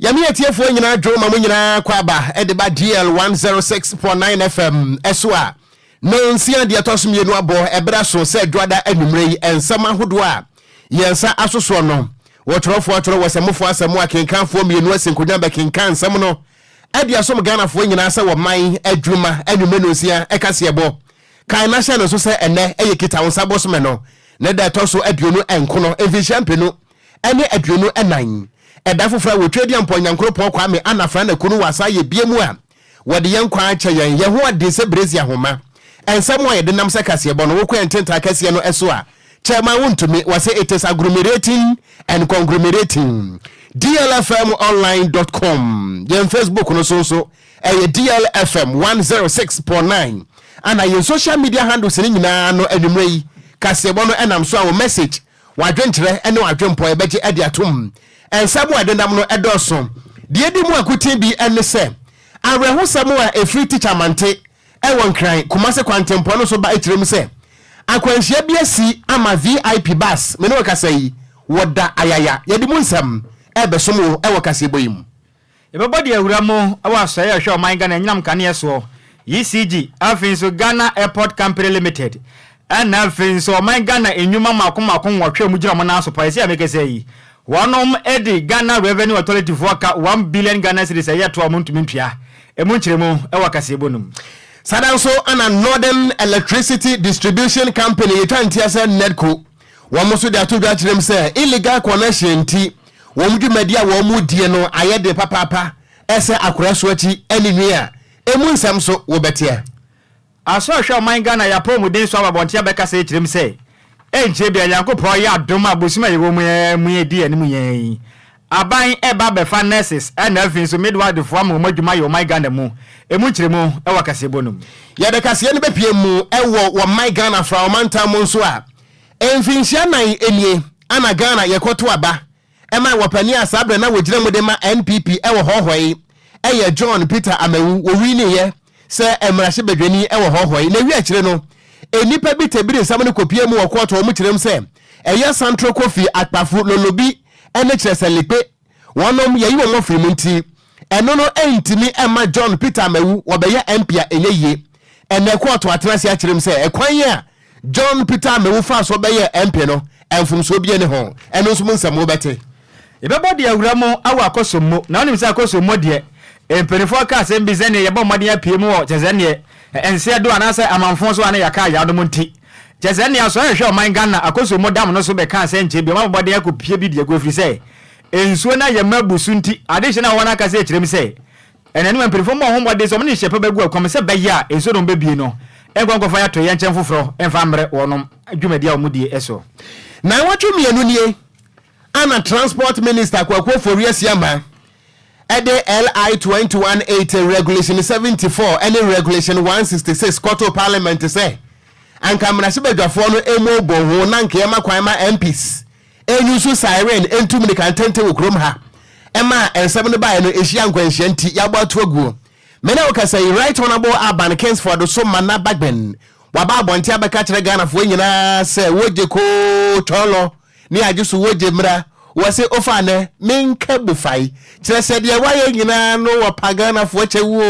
Yami atiefo nyina dwo ma nyina kwaba edeba DL 106.9 FM eswa no nsia de atosum yenu abo ebra so se dwada anumrei ensama hodo a yensa asoso no wotrofo atoro wasemofo asemo akenkanfo mienu asinkonya ba kenkan nsam no ade asom Ghanafo nyina se wo man adwuma anume no sia ekase ebo kan na hye no so se ene eyekita wonsa bosome no ne da toso aduonu enkono efishampenu ene aduonu enan edafofra wo twedi amponyankro pon kwa me anafra na kunu wasa ye biemu a wode yenkwa ache yen ye ho ade se brezi ahoma ensam wa ye de nam se kase ebo no wo kwa ententa kase no eso a chairman wontumi wase it is agglomerating and conglomerating DLFM.online yen Facebook no so DLFM 106.9 and your social media handles ni nyina no anumrei kase ebo no enam so a message wadwentre ene wadwempo e beje ade atom ensabu adendam no edoso de edi mu akutin bi ene se areho samu a efri teacher mante e won kran kumase kwantempo no so ba etirem se akwanhia bi asi ama VIP bus me no kasai woda ayaya yedi mu nsam e besomo e wakase boyim ebobodi awuramo awa asoye ahwe o man Ghana nyam kane eso ECG afinso Ghana Airport Company Limited and afinso man Ghana enwuma makomakon wotwe mu gira mo na so paise amekese yi wonom edi Ghana Revenue Authority for 1 billion Ghana cedis ya to amuntu mpia emunchiremu e wakase bonum sadanso ana Northern Electricity Distribution Company etantiase NEDCO womoso de atodwa kirem se illegal connection ti womdwumadia womudie no ayede papapa ese akoraso achi aninua emunsam so wobetia aso hwe man Ghana ya promo den so ababontia beka se kirem se enche bia yankopro ya doma bosima ye womu edi animu yen aban eba befa nurses and afin so midwife fo am omadwuma yo man Ghana mu emunchiremu e wakase bonum ya de kase ne bepie mu wo man Ghana fra manta mu nso a enfinhia nan enie ana Ghana yekoto aba ema wapani asabre na wogire mu de ma NPP wo hohoi eye John Peter Amewu wo wi ne ye se emrahye bedwani wo hohoi na wi akire no enipa bi tebiri sam ne kopie mu wokoto mu kirem se eye Central Coffee akpafu lolobi ene kirese lepe wonom yeyi wo mofiri mu nti eno no entimi ema John Peter Amewu wo be ye MP a enye ene koto atrase akirem se ekwan ye John Peter Amewu fa so be ye MP no enfumso bi ne ho eno so mu nsam wo bete ebebodi awuramo awa akosommo na onim se akosommo de emperifo ka se mbizene ye bomade apie mu o chezene ense do anase amanfo so ane yaka yadom nti chezene aso hwe o man Ghana akosommo dam no so be ka se nche bi mabode akopie bi de agofri se ensuo na ye mabusu nti additional wana ka se kirem se enenu emperifo mo hombode so mne hyepe bagu akom se be ya ensuo no be bie no engwankofa ya to ye nchen foforo emfa mre wonom adwumadi a omudie eso na watwumi enu nie ana transport minister kwakwo foriasiama ede LI 2180 regulation 74 any regulation 166 court parliament say anka mrase bedwafo no emo boho na nka ema kwan ma MPs enyusu siren entum ni kantente wokrom ha ema ensem ne bae no ehia nkwanhia nti yabo atoaguo mena okasai right honorable Aban Kingsford so mana bagben waba abonti abeka kire Ghana fo nyina se woje ko tolo ni ajusu woje mra wase ofane menka bufai kire se de waye nyina no wapagana fo chewo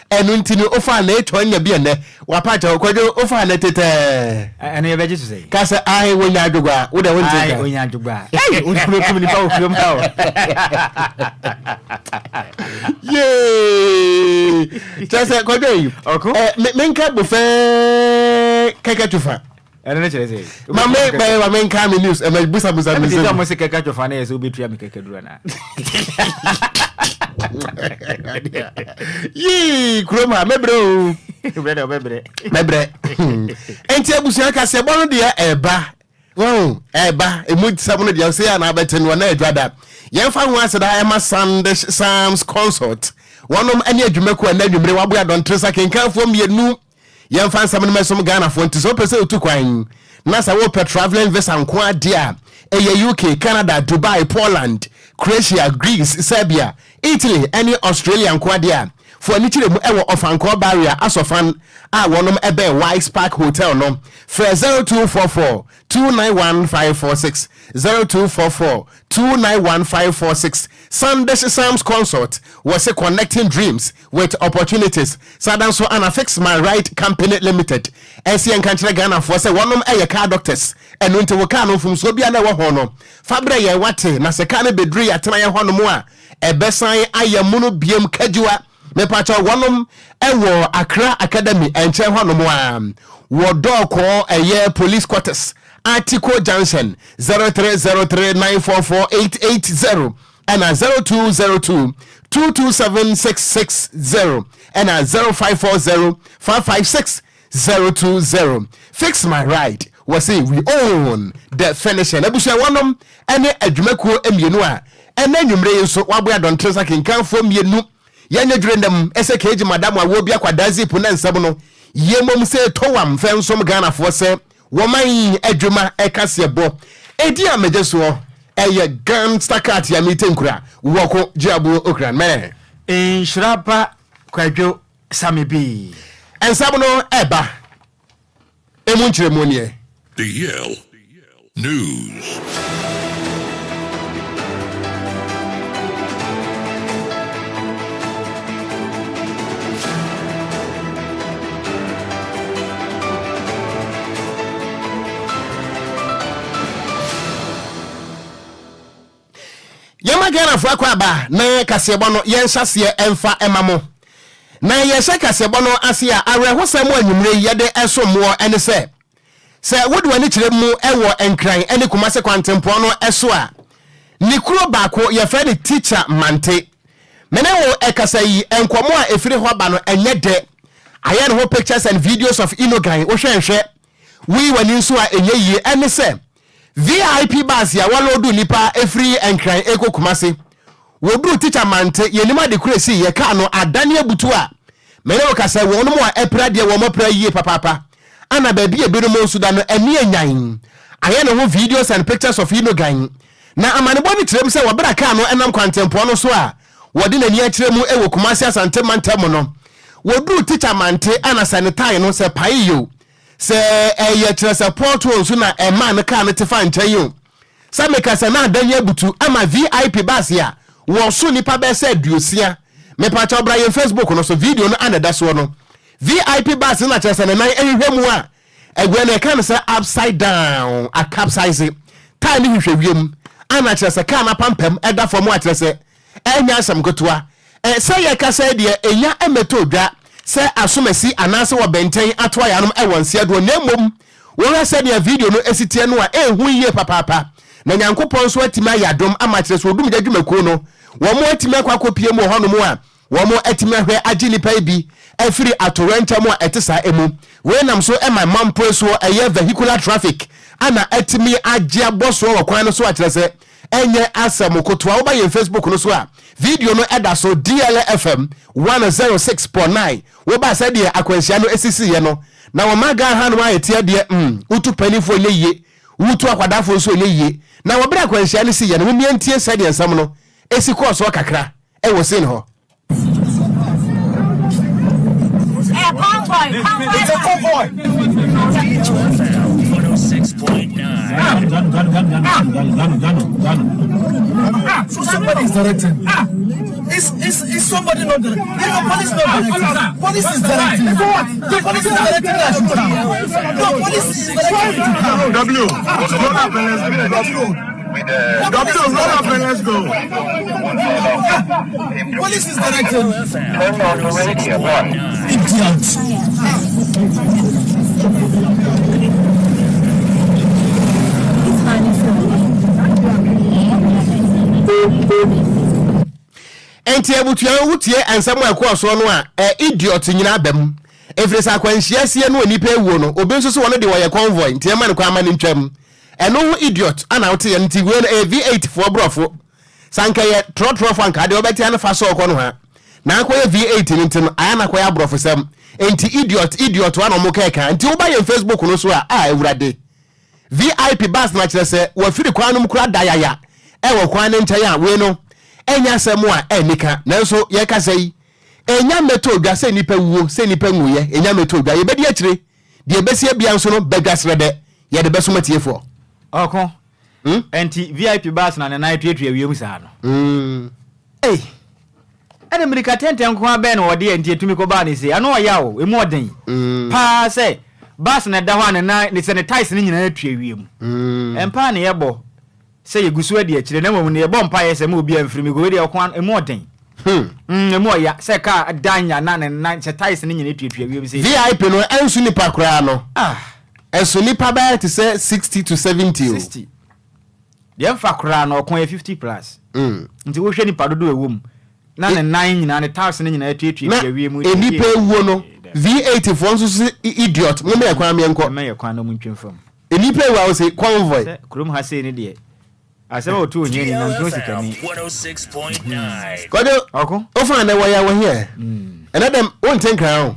enu ntini ofane etonya bi ene wapacha okwajo ofane tete ene ye beji to say kasa ai wonya adwugwa wo de wonje ai wonya adwugwa eh unfuro kum ni pa ofuro mpa ye tese kwajo yi menka bufai kaka tufa ene chere say mame nka me news e busa me say mo se kaka tufa na yeso betua me kaka dura na yi kroma mebro mebre enti abusia ka se bono de eba eba emu sabono de se na abeten wona adwada yemfa ho aseda ema Sam's consort wonom ane adwumako na adwumre wabo adon tresa kenkanfo mienu yemfa nsam no mesom Ghana fo nti so pese otukwan na sa wo pe traveling visa nko ade a eye UK Canada Dubai Poland Croatia Greece Serbia Italy any Australia nko ade a for ani chire mu ewo ofanko barrier asofan a wonom ebe Wise Park Hotel no for 0244 291 546 0244 291 546 Sundays Sam's Consult was a connecting dreams with opportunities. Sadan so ana Fix My Right Company Limited. SCN Country Ghana for say one of car doctors and winter wakano from Sobia na wahono. Fabre ye wate na sekane bedri atena ye hono mo a ebesan ayamunu biem kadua me pacha wonom ewo Accra Academy enche hono mo a wodoko eye police quarters Article Junction 0303944880 and 0202227660 and 0540556020. Fix My Right. Was say we own the finishing. Ebusha wonom ene adwumakuo emienu a ene nwumre nso wabo adon tresa kenkan fo mienu yanya dwendem SKG madam a wo bia kwadazi pu na nsam no yemom se towam fensom Ghana fo se woman adwuma ekasebo edi amejeso eye gangster cat ya mitenkura Okogyeabour Ocran Nhyiraba Kwadwo Sammy B ensam no eba emunchiremonie DL News. Yama Ghana for akwaba na kasebo no yenhyase emfa emamo na yehye kasebo no ase a arehosam anwumre yede esomo ene se wode wani kire mu ewo enkran ene kumase kwantempo no eso a nikuro baako ye friend teacher mante mene wo ekasa yi enkomo a efiri ho ba no enye de aye ne ho pictures and videos of inogan wo hwenhwe wi wani nso a enye yi ene se VIP bus ya walodu nipa efiri enkran eko kumase woduru teacher mante yenima de kuresi ye ka no adane abutu a mene wo kasa wo no mo a epra de wo mo pra yie papa ana baby ebiru mo suda no eni enyan aye no ho videos and pictures of inogan na amane boni tirem se wo bra ka no enam kwantempo no so a wode na ni akire mu ewo kumase asante mantem no woduru teacher mante ana sanitize no se paiyo se eye kire support won so na e man ka no tefa nchayo sa meka se na adanye butu ama VIP bus ya wo so nipa be se duosia me pa cha obra ye Facebook no so video no anada so no VIP bus na kire se na nan ehwehwemu a egwe na ka no se upside down a capsize time hwehwe wiem ana kire se ka na pampam eda fo mu a kire se enya asam gotoa se ye ka se de enya emetodwa se asomasi anase wo benten atoa yanom ewonse do nemom wo se de video no esitie no a ehu yie papa na nyankopon so atima yadom amachire so odum dwumakuo no wo mo atima kwakopie mu honom a wo mo atima hwe agini paibi efiri atorenta mu a etesa emu we nam so ema mampo so eye vehicular traffic ana atimi agye aboso wo kwan no so akire se enye asam kotoa wo ba ye Facebook no so a video no eda so DLFM 106.9 wo ba se de akwansia no esisi ye no na wo maga ha no ayetia de utu panifo ye ye utu akwadafo so ye ye na wo bra akwansia no si ye no wo mientie se de nsam no esi ko so kakra e wo sin ho It's a convoy. DLFM 106.9. So somebody is directing. Is somebody not directing? Is the police not directing? Police is directing. The police is directing that you come. No, police is directing you come. W, roll up and let's go. W, roll up and let's go. Police is directing. Turn on the radio. Idiot. enti ebutua wutie ansam akwa so no a idiot nyina bam efresa kwanhia sie no onipa ewuo no obenso so wono de woye convoy enti ema ne kwa ama ne ntwam eno idiot ana wote ye nti we V8 for brofo sanka ye trotro anka de obeti ana fa so okọ no ha na akwa ye V8 ni ntino aya na kwa ya brofo sam enti idiot wa no mo keka enti wo ba ye Facebook no so a ewurade VIP bus na kire se wo firi kwa no mkura dayaya wo kwa ne ntaya we no enya semu a enika nanso ye ka sei enya metodwa se nipa wuo se nipa nguye enya metodwa ye bedi akire de besie bia nso no bedwasrede ye de beso matiefo oko enti VIP bus na na tuetue wiem sa no de America tenten ko aben wo de entie tumi ko ba ni se ano ya o emu oden pa se bas na da ho na ni sanitize ni nyina atwa wiem empa ne yebo se yegusu ade akire na mom ne yebo mpa ye se ma obi amfiri mi go de okwan emu oden emu ya se ka danya na sanitize ni nyina atwa wiem se VIP no ensu ni pakra no ensu ni pa ba to say 60 to 70 60 dem fa kra no okwan 50 plus nti wo hwe ni padodo ewom na ne 9 nyina ne tax ne nyina atwa wiem enipa ewuo no V80 for nso idiot mo me yakwan me enko me yakwan no muntwem fam enipa ewa wo say convoy krom ha say ne de asema otu onye ni na nto sikani 106.9 Kwadwo oko ofa na waya wo here dem won ten crown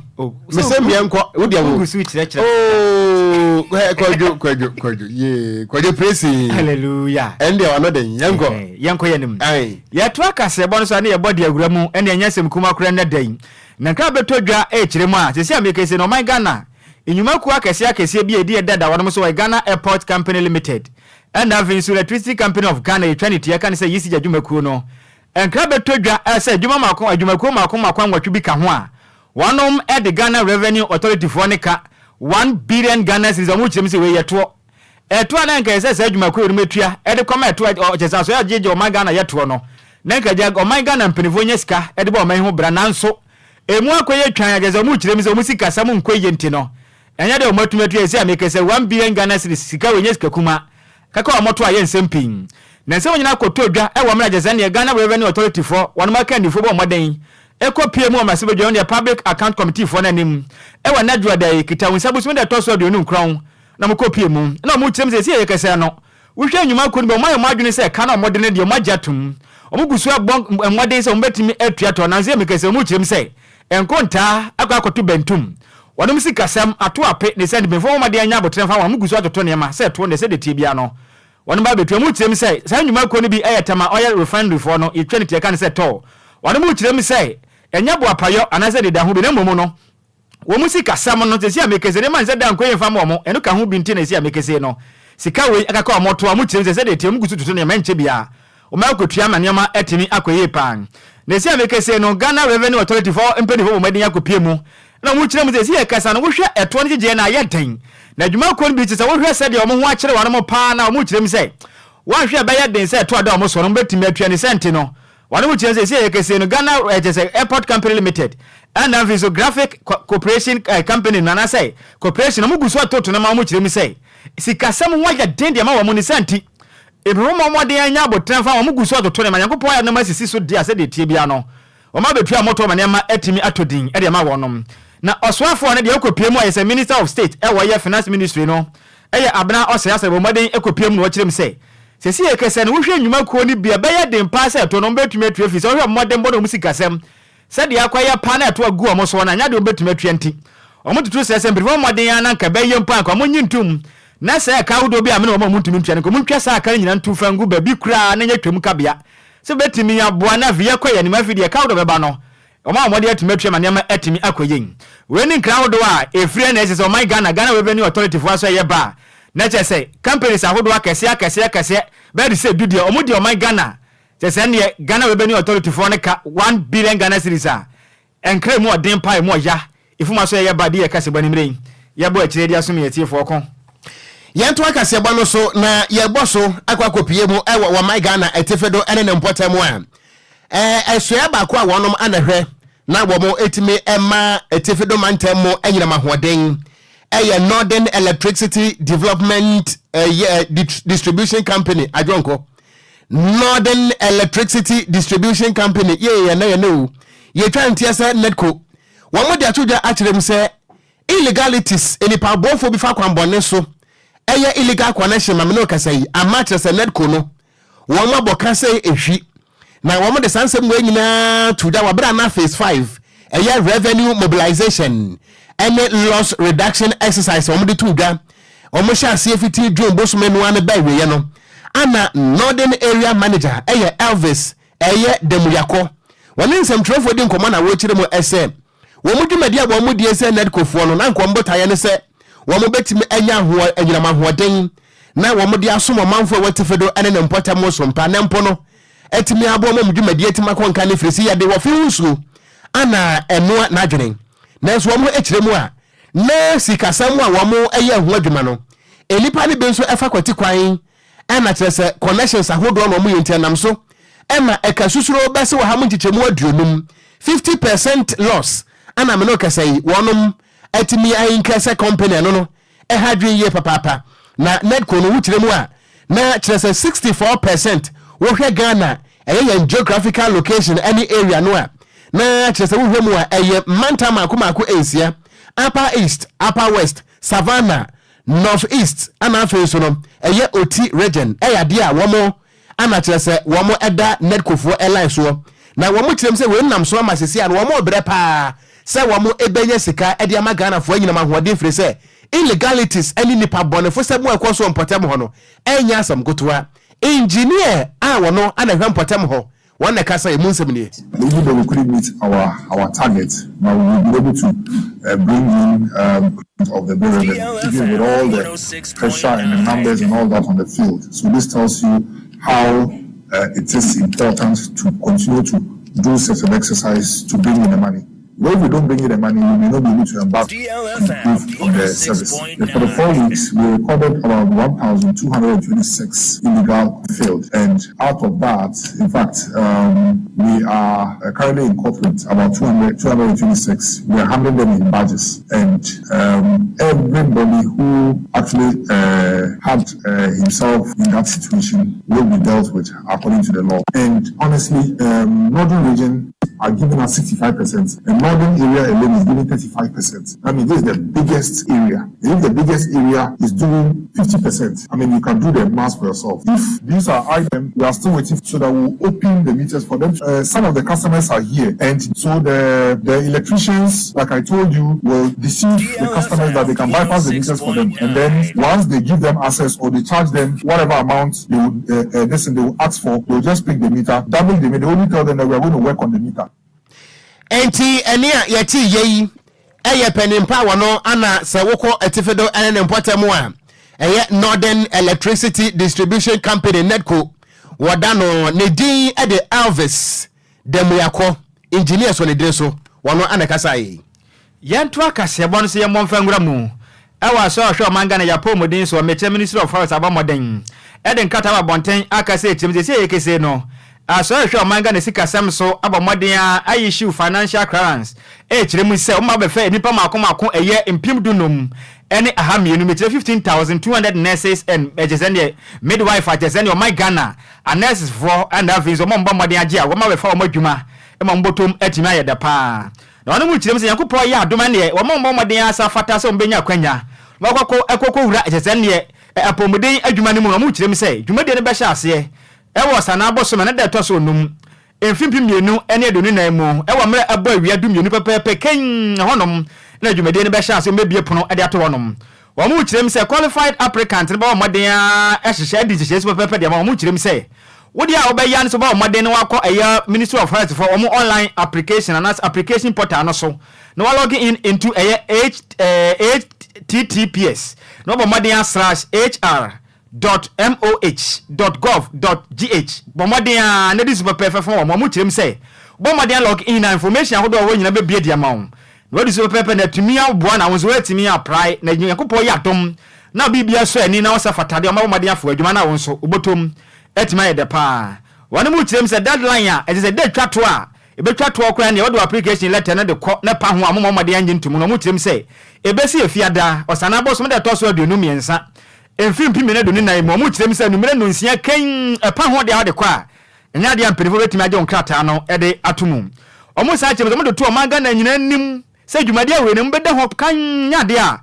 me say me enko wo dia wo gusu chire Kwadwo ye Kwadwo praise hallelujah ende wa no den yanko yenim ya to akase bo no so na ye body agura mu ene anya sem kuma kura na dan na nka betodwa chire mu a sesi amekese no my Ghana enyuma ku akese bi edi edada wono so Ghana Airport Company Limited and Avenue Electricity Company of Ghana Trinity ya kan say yisi jadwumaku no nka betodwa say adwumaku makon watwe bi ka ho a wonom e the Ghana Revenue Authority for ne ka 1 billion Ghana cedis omu chirem se we yeto eto na nka say adwumaku no metua e de koma eto chesa so ya jeje o my Ghana yeto no na nka ja o my Ghana mpenifo nyesika e de ba o my ho bra nanso emu akoye twan ageza omu chirem se omu sika sam nkoye nti no enya de omatumatu ese amekese 1 billion Ghana cedis sika we nyesika kuma kaka omoto aye nsempin na nse wonyina kotodwa e wo mra ageza ne Ghana Revenue Authority for one market ndifo bo moden e kopie mu amasebe jo ne Public Account Committee for nanim e wa nadwa da kita wonsabu so de toso de onu nkron na mo kopie mu na mo chirem se ese ye kese no wo hwe nyuma ko ni bo mayo madwene se kana modene de magyatum omugusu agbon moden se ombetimi atuato na nse mekese mo chirem se enkonta akwakoto bentum wonom sikasam ato ape ne send me fo made anya abotre fa wo gusu atoto ne ma se to ne se de tibia no wonom ba betu mu kirem se sa nyuma ko ne bi ayetama oil refinery fo no etwenity kan se to wonom kirem se enya bo apayo anase de da ho bi ne momo no wo mu sikasam no se sia mekese ne man se da nkoye fa mo eno ka ho bi nti ne sia mekese no sika we akaka omoto amu kirem se de tiam gusu tutu ne ma nche bia o ma kotua ma nema etimi akoye pan ne sia mekese no Ghana Revenue Authority for empedi fo mo meden akopie mu na mu kire mu se ye kasa no wo hwe eto ne gye na yeden na dwuma ko bi tse wo hwe se de o mo ho akire wa no pa na mu kire mu se wa hwe ba yeden se eto ada o mo so no betimi atua ne sente no wa no mu kire se ye kasa no Ghana Airport Company Limited and Avenue Graphic Corporation Company na say corporation mu guso atoto na ma mu kire mu se sikasam ho yeden de ma wa mu ne sente ebromo modern anya abotan fa mu guso atoto ne ma yankopɔ ya na ma sisi so dia se de tie bia no o ma betua moto ma ne ma etimi atodin e de ma wonom na oswafo ne de ekopie mu ayese Minister of State e wo ye Finance Ministry no e ye abna osayasa bo modern ekopie mu no kirem se sesi ye kese ne wo hwe nnwuma ko ni bia be ye den pa se to no betumi atua fi se wo hwe modern bono mu sikasem se de akwaye pa na eto agu o mo so na nya de betumi atua nti o mo tutu se mbirifo modern ya na nka be ye mpa nka mo nyintum na se ka wodo bia me no mo ntumi ntwa nko mo ntwa sa aka nyina ntu fangu ba bi kura na nya twam kabia se betimi aboa na via kwa ya ni mafidi ka wodo beba no o ma mo de atumatwa ma nema etimi akoyen we ni nkra wodo a efire na ese o my Ghana Revenue Authority for aso ye ba na che say companies ahodo akese be de se dudia o mo de o my Ghana che say ne Ghana Revenue Authority for ne ka 1 billion Ghana cedis a enkra mu odin pai mu ya ifuma so ye ba de ye kase banimre ye bo akire dia so me yetie fo kon yento akase ba no so na ye bo so akwakopie mu e wo my Ghana etefedo ene ne mpotam a esoya ba ko a wonom anahwe na wo mo etimi ema etefedo mantem mo enyina mahoden eye Northern Electricity Development Distribution Company ajonko Northern Electricity Distribution Company ye na ye no ye twantia se netco wo mo de atodwa akirem se illegalities enipa bofo bi fa kwambone so eye illegal connection ma me no kasai amatre se netco no wo mo boka se ehwi na wo mo de sansem we nyina tuda wa bra na phase 5 eye revenue mobilization and loss reduction exercise wo mo de tuda wo mo sha CFT John Bosman no an ba we no ana Northern Area Manager eye Elvis eye Demuyako woni nsem trofo di nkomo na wo kire mo ese wo mo dwumadi abo mo die se netco fo no na nkombo taye ne se wo mo betimi anya ho anyinama hoden na wo mo de asomo manfo watefedo ene ne mpota mo so mpa ne mpo no etimi abo mo dwumadi etima konka ne frisi ya de wo fi nsu ana enoa na adwene nanso wo mo ekiremu a na sikasam a wo mo eye ho adwuma no enipa ne benso efa kwati kwan ana kyerese connections ahodo no mo yentianam so ema ekasusuro bese wo ha mo ntikyemu aduonum 50% loss ana me no kasai wonum etimi ayinkase company no hadwen ye papa na netco no wukyeremu a na kyerese 64% wo hwe Ghana eye geographical location any area no a na kyerese wo hwemu a eye manta makomako ensia upper east upper west savannah north east ana afenso no eye oti region eye a womo ana kyerese womo eda netco fo airline so na womo kyerem se we nam so amasese a womo obre pa se womo ebenye sika ede ama Ghana fo anyina mahode fire se illegalities any nipa bone fo se mo ekoso mpotem ho no enya asam gotoa engineer a wono ana hwa mpotem ho one kasa e munsem ne even though we couldn't meet our target, now we will be able to bring in of the bill even with all the pressure and the numbers and all that on the field. So this tells you how it is important to continue to do such an exercise to bring in the money. When we don't bring in the money, we may not be able to embark on the service. For the 4 weeks, we recorded around 1,226 illegal field. And out of that, in fact, we are currently in corporate, about 226. We are handling them in badges. And everybody who actually had himself in that situation will be dealt with according to the law. And honestly, Northern Region are giving us 65%, and Northern area alone is giving 35%. I mean, this is the biggest area. If the biggest area is doing 50%, I mean, you can do the math for yourself. If these are items, we are still waiting so that we'll open the meters for them. Some of the customers are here, and so the electricians, like I told you, will deceive the customers that they can bypass the meters for them. And then once they give them access or they charge them whatever amount they would, they will ask for, they'll just pick the meter, double the meter. They only tell them that we are going to work on the meter. Enti enia yeti yeyi eye penimpa wono ana se woko etifedo ene mpotemu a eye Northern Electricity Distribution Company Netco wadano ne din ede Elvis Demuyako engineer so ne dreso wono ana kasa yi yentu akase bon se yemomfa ngura mu ewa so hwe manga na yapo modin so meche Ministry of Forest abamoden ede nkata ba bonten akase etim se yekese no aso hwe manga na sika samso abamoden ayishu financial clearance kiremu se o ma be fe nipa makomako eye impim dunum ene ahamienu meche 15,200 nurses and ejesende midwife ejesende o my Ghana a nurses for and avins o momba moden age a wo ma be fa o madwuma e ma mbotom atimi ayeda pa na onu mu kiremu se yakopo ya adoma ne wo momba moden asa fata se ombenya kwanya wakoko ekoko wura ejesende apomuden adwuma ne mu no mu kiremu se dwumade ne be hya ase ewo sana aboso me ne de toso num emfimpi mienu ene adonu nan mu ewo mre abo awia du mienu pepepe ken honom na dwumade ne be hya ase mbebie pono ade ato honom wo mu kirem se qualified applicant ne ba wo moden a ehhye adi hye se pepepe de ma wo mu kirem se wodi a obeya ne so ba wo moden ne wakọ eya Ministry of Health for wo online application and application portal no so no log in into https no ba moden /hr.moh.gov.gh bomodin na dis pepe fo mo mu kirem se bomodin log in na information ahodo wo nyina be bie dia ma wo no dis pepe na tumi aboa na wo so atimi apply na yakopo ya dom na bibia so ani na wo safatade o ma bomodin afo adwuma na wo so obotom atimi ayede pa wonu mu kirem se deadline a e se de twato a e be twato okra na wo application letter na de ko na pa ho amomodin anyi ntum no mu kirem se e be si efiada osana boso me de to so aduonu miensa enfimpi mena do ni nan mo mu kirem se numere no nsia kan epa ho de ade kwa nya de amperifo betimi age onkrata no e de atomu omo sa kirem mo do to manga na nyina nim se dwumade awe ne mbede ho kan nya de a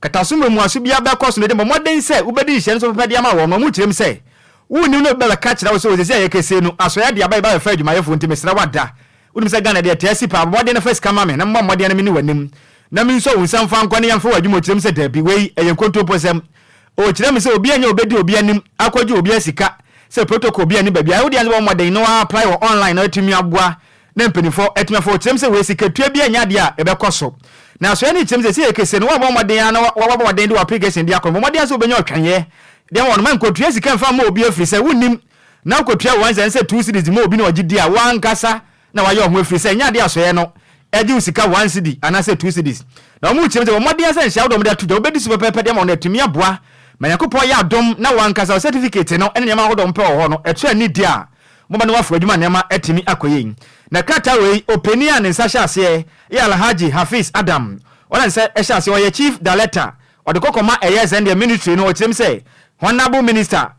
katasum mu aso bia ba koso ne de mo den se ubedi hye so pepe de ama wo mo kirem se woni no be ka kira wo se se yekese no aso ya de aba ba fa dwumayefo ntime sra wada woni se Ghana de tesi pa mo de na first kama me na mo de na me ni wanim na mi so wonsan fa nkwane yamfa wadwumo kirem se da bi wei eyenkonto posem o kirem se obi anya obedi obi anim akwaje obi asika se protocol obi ani babia wo de an moden no apply online na atumi aboa na mpenifo atumi fo kirem se we sika tua bi anya de a ebekoso na so ani kirem se yekese no wa moden na wa moden de application de akọ moden se obenya otwanye de won man ko tua sika mfa ma obi afiri se wonim na ukotua once and say 2 cedis mo obi na ogidi a wan kasa na wa yo ho afiri say nya de asoye no edi usika 1 cedi ana say 2 cedis na omu chimte wo mode say nsia do mo da tu do obedi su pepepe de ma na tumi aboa ma yakopɔ ya dom na wan kasa certificate no ene nyama ho do mpe ho no etu ani dia mo ba no wafo adwuma nyama etimi akoye na kata we openi an nsa hya ase ya Alhaji Hafiz Adam ona nsa hya ase o chief director o de kokoma eye send the ministry no o chim say honorable minister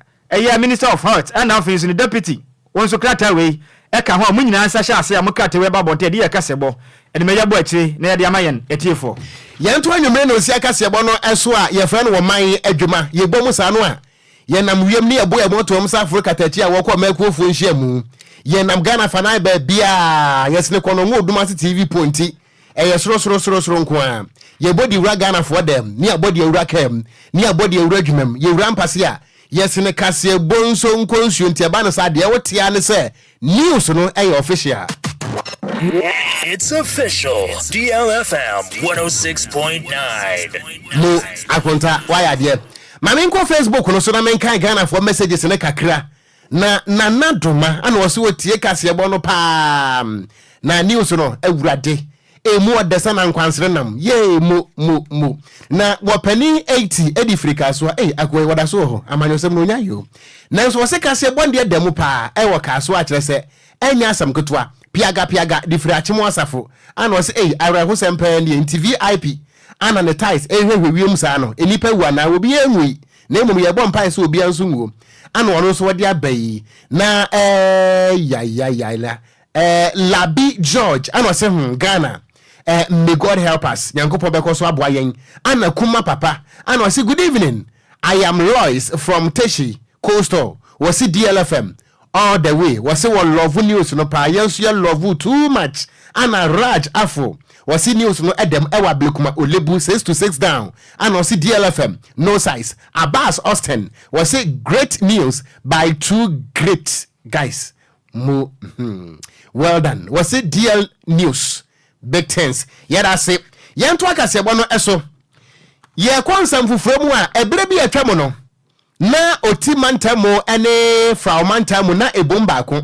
minister of health and now is the deputy won so kata we eka ho mu nyina nsa hya ase amukata we ba bonte de yakasebo ene me yabo akire na ye de amayen etiefo yento anwumre no si akasebo no eso a ye fra no wo man adwuma ye bomu sa no a ye nam wiem ne ebo e moto om sa Africa tachi a wokɔ makuofo nhia mu ye nam Ghana fanai ba bia yesne kono ngo Dumasi TV ponti eye soro nko a ye body wura Ghana for them ni abodi wura kem ni abodi wura dwumam ye wura mpase a yesne kase bonso nkonsuo ntia no sa de wotia ne se news no eye official. It's official. DLFM 106.9. No akonta why there mame nko Facebook no so na menkan Ghana for messages ne kakra na doma ana wo se wotie kase ebo no pa na news no awurade emu odesa na nkwansere nam ye mo na wopani 80 edifrika so akoy wada so ho amanyosem no nya yo na so se kase ebo de demu pa wo kaso a kire se enya asam ketoa piaga difri achimo asafo ana wo se awra ho sempa ne VIP ana ne ties hwehwewiem sa no enipa wu ana obi enwi na emum ye bom pai so obi anso nwo ana wono so wode abai na Labi George ana se Ghana may God help us nyankopɔ beko so aboa yen ana kuma papa ana say good evening I am Royce from Teshi Coastal was DLFM all the way was say one love news no pa yes you love too much ana Raj Afro was news no edem ewa blekuma olebu 6 to 6 down and was DLFM no size Abbas Austin was say great news by two great guys well done was it DL news big things yada say yento akase bono eso ye kwansam fufuremu a ebre bi atwamo no na oti mantamo ene fra mantamo na ebomba ko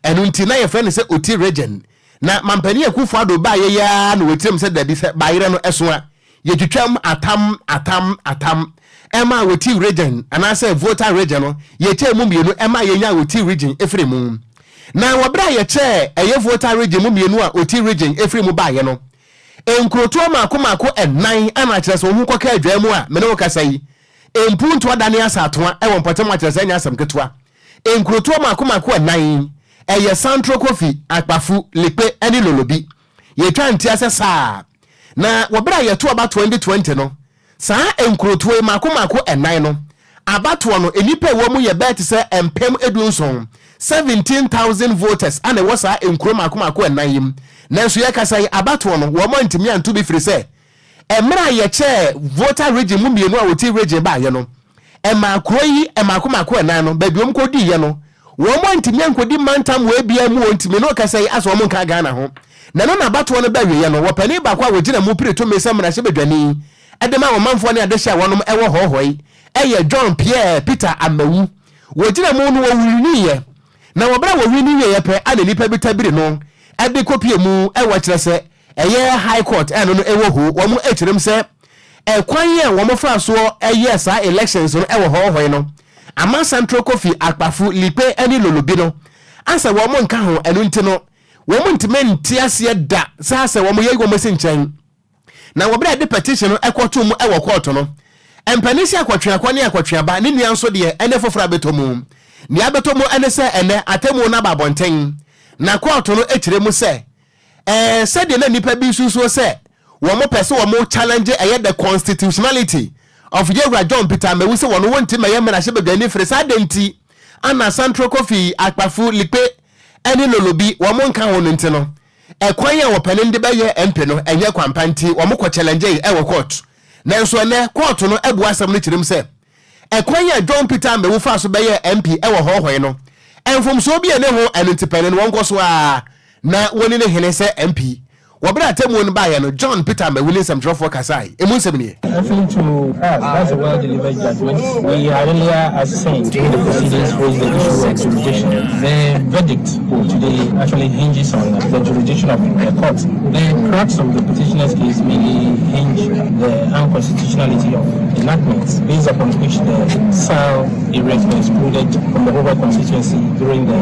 enu nti na ye friend say oti region na mampani akufu ado ba ye ya na wetirem say da bi say bayire no eso a ye twitwam atam ema oti region ana say voter region no ye temu mienu ema ye nya oti region efremu na wabra ye che eye voter region mu mienu a oti region efremu ba ye no enkroto maako enan ana kire so hu koka adwamu a mene wo kasai empunto adane asatoa e wonpotem akire sa nya asam ketoa enkroto maako enan eye Central Coffee akpafu lepe eni lolobi ye twa ntia sa na wabra ye to aba 2020 no saa enkroto maako enan no abato no enipa wo mu ye bet se empem edunson 17,000 voters ana wo saa enkro maako enan yim nanso ye kasai abato no wo mo ntimi anto bi firi se emra ye che voter region mu mienu a woti region ba ye no emakro yi maako enan no ba biom ko di ye no wo mo ntimi ankodi mantam we bia mu ntimi no kasai aso mo nka Ghana ho na no na abato no ba we ye no wo pani ba kwa wogina mu pire to mesa mra hye bedwani edema wo manfo ne adehya wonom ewo hohoi eye John Pierre Peter Amawu wogina mu no wo wuni ye na wo bra wo wuni ye pe ana nipa bi tabiri no ebe kopie mu ewo kire se eye high court eno no ewo ho wo mu ekirem se ekwan ye wo mo fra so eye sa elections no ewo hohoi no ama Central Coffee akpafu lipe eni lolobi no ansa wo mo nka ho eno nti no wo mo ntime ntiase da sa se wo mo ye wo mo sinchen na wo bra de petition no ekoto mu ewo court no empanisi akwatwe akwane akwatwe ba ne nua nso de ene fofora betomu ni abetomu ene se ene atemu na babonten na court no ekiremu se se de na nipa bi susuo se wo mo pese wo mo challenge the constitutionality of Yewra John Peter Amawu se wono wonti maye mena hye bedani firi sa denti ana Central Coffee akpafu lipe eni lolobi wo mo nka ho nti no ekwan ya wo panin de baye MP no enye kwampanti wo mo ko challenge e court nanso ne court no ebu asam no kirim se ekwan ya John Peter Amawu fa so baye MP e wo hohoi no enfom so bi ene ho enenti panin won ko so a na woni ne hene se MP wabra temu no baye no John Peter Mawili some drop for Kasai emu nsem ne Actually, to us, that's a well-delivered judgment. We earlier, as saying, during the proceedings, raised the issue of jurisdiction. The verdict for today actually hinges on the jurisdiction of the court. The crux of the petitioner's case mainly hinge the unconstitutionality of enactments based upon which the SAL areas were excluded from the Hobart constituency during the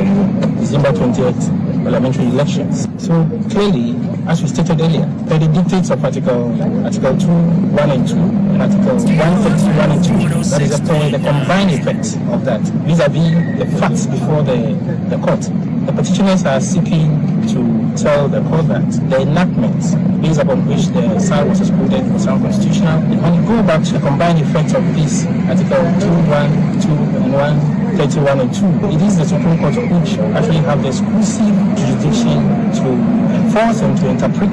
December 20th parliamentary elections. So clearly, as we stated earlier, per the dictates of Article 2, 1 and 2, and Article 151 and 2, that is the combined effect of that vis-a-vis the facts before the court. The petitioners are seeking to tell the court that the enactments based upon which the SAL was excluded was unconstitutional. When you go back to the combined effect of this Article 2, 1, 2, and 1, 31 and 2, it is the Supreme Court which actually have the exclusive jurisdiction to enforce and to interpret.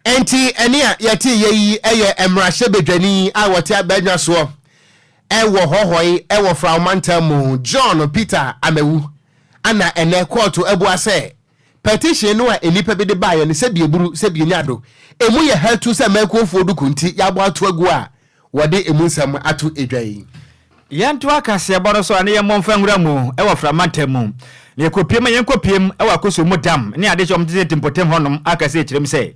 Enti enia yati yeyi eye emrahye bedwani a wote abanya so ewo hohoi ewo fraumantamu John Peter Amewu ana ene court ebu ase petition no a enipa bi de baye ne se bieburu se bienyado emu ye heltu se mekofo dukunti yabo ato agu a wode emu nsam ato edwai yanto akase ebono so ane ye momfa nwura mu ewo fraumantamu ne kopiem yenkopiem ewo akoso mu dam ne ade chom tete timpotem honom akase ekirem se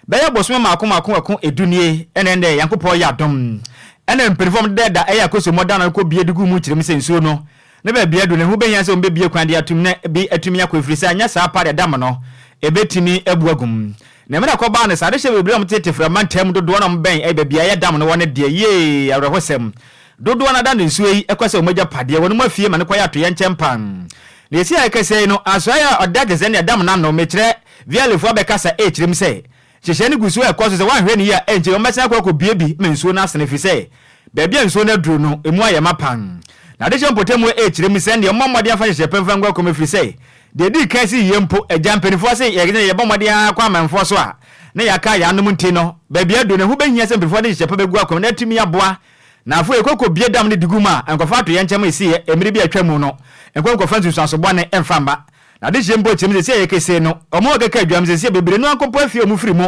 baya bosome maako edunie enende yankopɔ ya dom ene mperform deda eya akoso modana ko bie dugu mu kirem se nsuo no ne ba bia do ne hu benya se ombe bie kwan de atum ne bi atumi akofirisa anya saa pare dam no ebetimi abuagum ne mena ko ba ne sade hye bebre am tete framantem dodo na mben e ba bia ya dam no wone de ye awrehosem dodo na da ne nsuo yi ekwase omagya pade wonu mafie ma ne kwa ya to yenchempan ne esi akese no asoya odage ze ne dam na no mekire vialefo abekasa ekirem se chesheni gusu e koso se wanhwe ne ya enje o mesa kwa biebi mensuo na asene fi se bebia nsuo na duru no emu ayema pan na de chempotemu e kirem se ne mmomode afa hye pemfa ngwa ko mefri se de di kasi yempo ejampenifo se ye bomode akwa manfo so a ne yaka ya anum nti no bebia do ne hu behia se mpefo de hye pebegu akwa na tumi aboa na afo ekoko bie dam ne diguma enkofa to yenchem esi emiri bi atwamu no enkofa nsusu bo ne emfamba na de jembo chimze se yekese no omo keka adwam se bebre no ankopo afie mu firi mu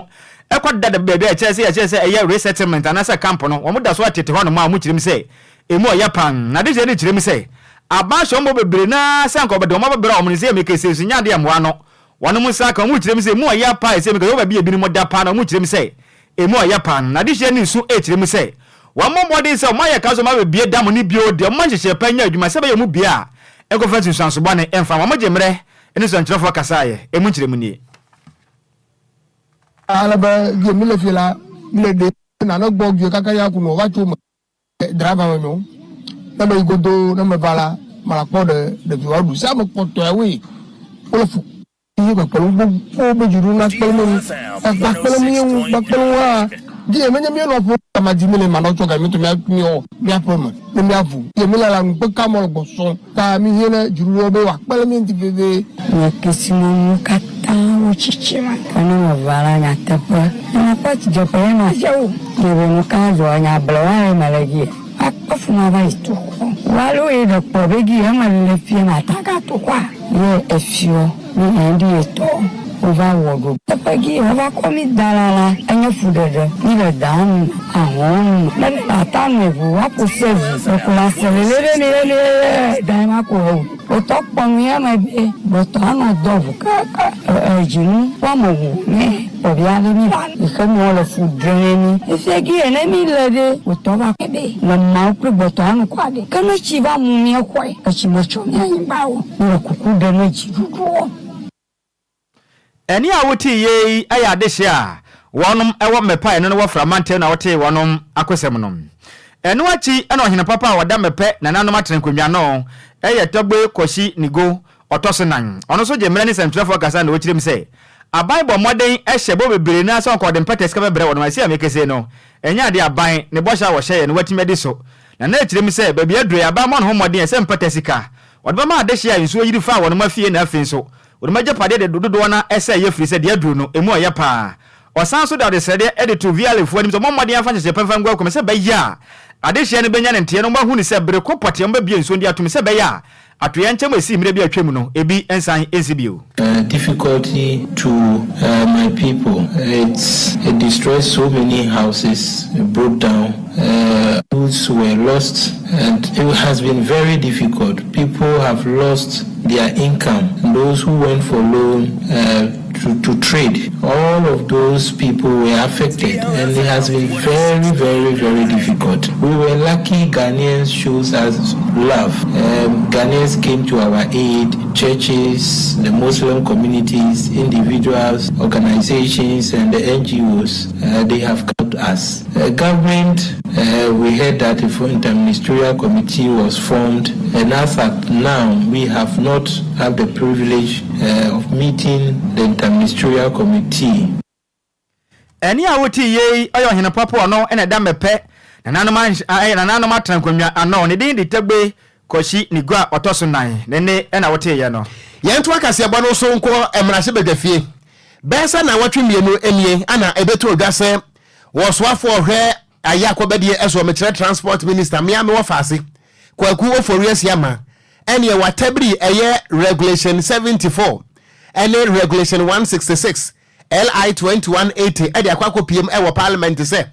ekɔda da bebe a kyerese eye resettlement anasa camp no omo da so atete ho no ma mu kirim se emu oya pan na de je ne kirim se aba so mo bebre na se anko bede omo bebre omo ne se mekese sunya de amwa no wono mu sa ka mu kirim se emu oya pa se mekese oba bi ebi mo da pa na mu kirim se emu oya pan na de je ne su e kirim se wo mo mode se omo ya ka so ma be bie dam ni bio de omo hyehyɛ pa nya adwuma se be ye mu bia ekofa nsusu bo ne emfa mo gemre ene so nkyerefo kasaye emu kyeremu nie alaba gemile fila mile de na no gbogyo kaka ya kuno wa tu driver no na me godo na me bala mala po de biwa du sa mo poto ewe olofu yi ko pelu bo be juru na pelu wa die menye mi no po ma jimile ma no choga mi to mi o mi apomo mi avu ye mi la ngbe ka mo go so ka mi hene juru obe wa pelu mi ntiveve na kesimu kata o chichima kana vala na tapa na pati jopo na jau debe no kazo nya blowa malagi akofuna ba itu walo e do pobegi ama le fie na taka to kwa ye efio ni ndi eto over wogo tapagi hava komi dalala anya fudede ni le dan ahon na atame bu aposevu okula selele ni daima ko o to pon ma be botana dovu kaka ejinu wa mo ne obiale mi ikemo le fudreni efegi ene mi lede o to ba kebe na ma ku botana kwade kana chiba mu mi kwai achimocho mi anyibawo ni kuku de na jidudo eni a woti ye aya de hye a wonom ewo mepa eno no wofra mante na wote wonom akosem no eno achi ena ohene papa a wada mepe na nanom atrenkonwa no eye togbe koshi nigo otoso nan ono so je mre ni sentrafo kasa na wochirem se aban bo moden ehye bo bebre na so ko de petes ka bebre wonom asi amekese no enya de aban ne bo hya wo hye ne watime de so na na echirem se babia dure aban mo no moden se mpetesika wodba ma de hye a nsuo yiri fa wonom afie na afin so womaje pade de dodo na ese ye firi se de aduru no emu oya pa osan so da de sede edit to vialefo anim so momode afa hye pemfa ngwa ko se be ya ade hye ne benya ne nte no ba hu ni se bere ko pote mba bie nso ndi atum se be ya atoyanche mo si mire bi atwem no ebi ensan ensibio. Difficulty to my people. It's destroyed so many houses, broke down. Foods were lost, and it has been very difficult. People have lost their income. Those who went for loan to trade, all of those people were affected, and it has been very, very, very difficult. We were lucky. Ghanaians shows us love. Ghanaians came to our aid. Churches, the Muslim communities, individuals, organizations, and the NGOs, they have come to us. Government, we heard that the interministerial committee was formed, and as at now, we have not had the privilege of meeting the interministerial committee. Any awoti ye ayo hina papo ano ene da mepe nananoma atrankwamia ano ne din ditegbe koshi nigua otoso nan ne ena wote ye no yentu akase ebo no so nko emrahye bedafie besa na watwe mienu enie ana ebeto odwase wosoafo ohwe ayakobedie eso mekire transport minister me ame wofase kwaku oforiasi ama ene watabri eye regulation 74 ene regulation 166 LI 2180 ede akwako PM ewo parliament se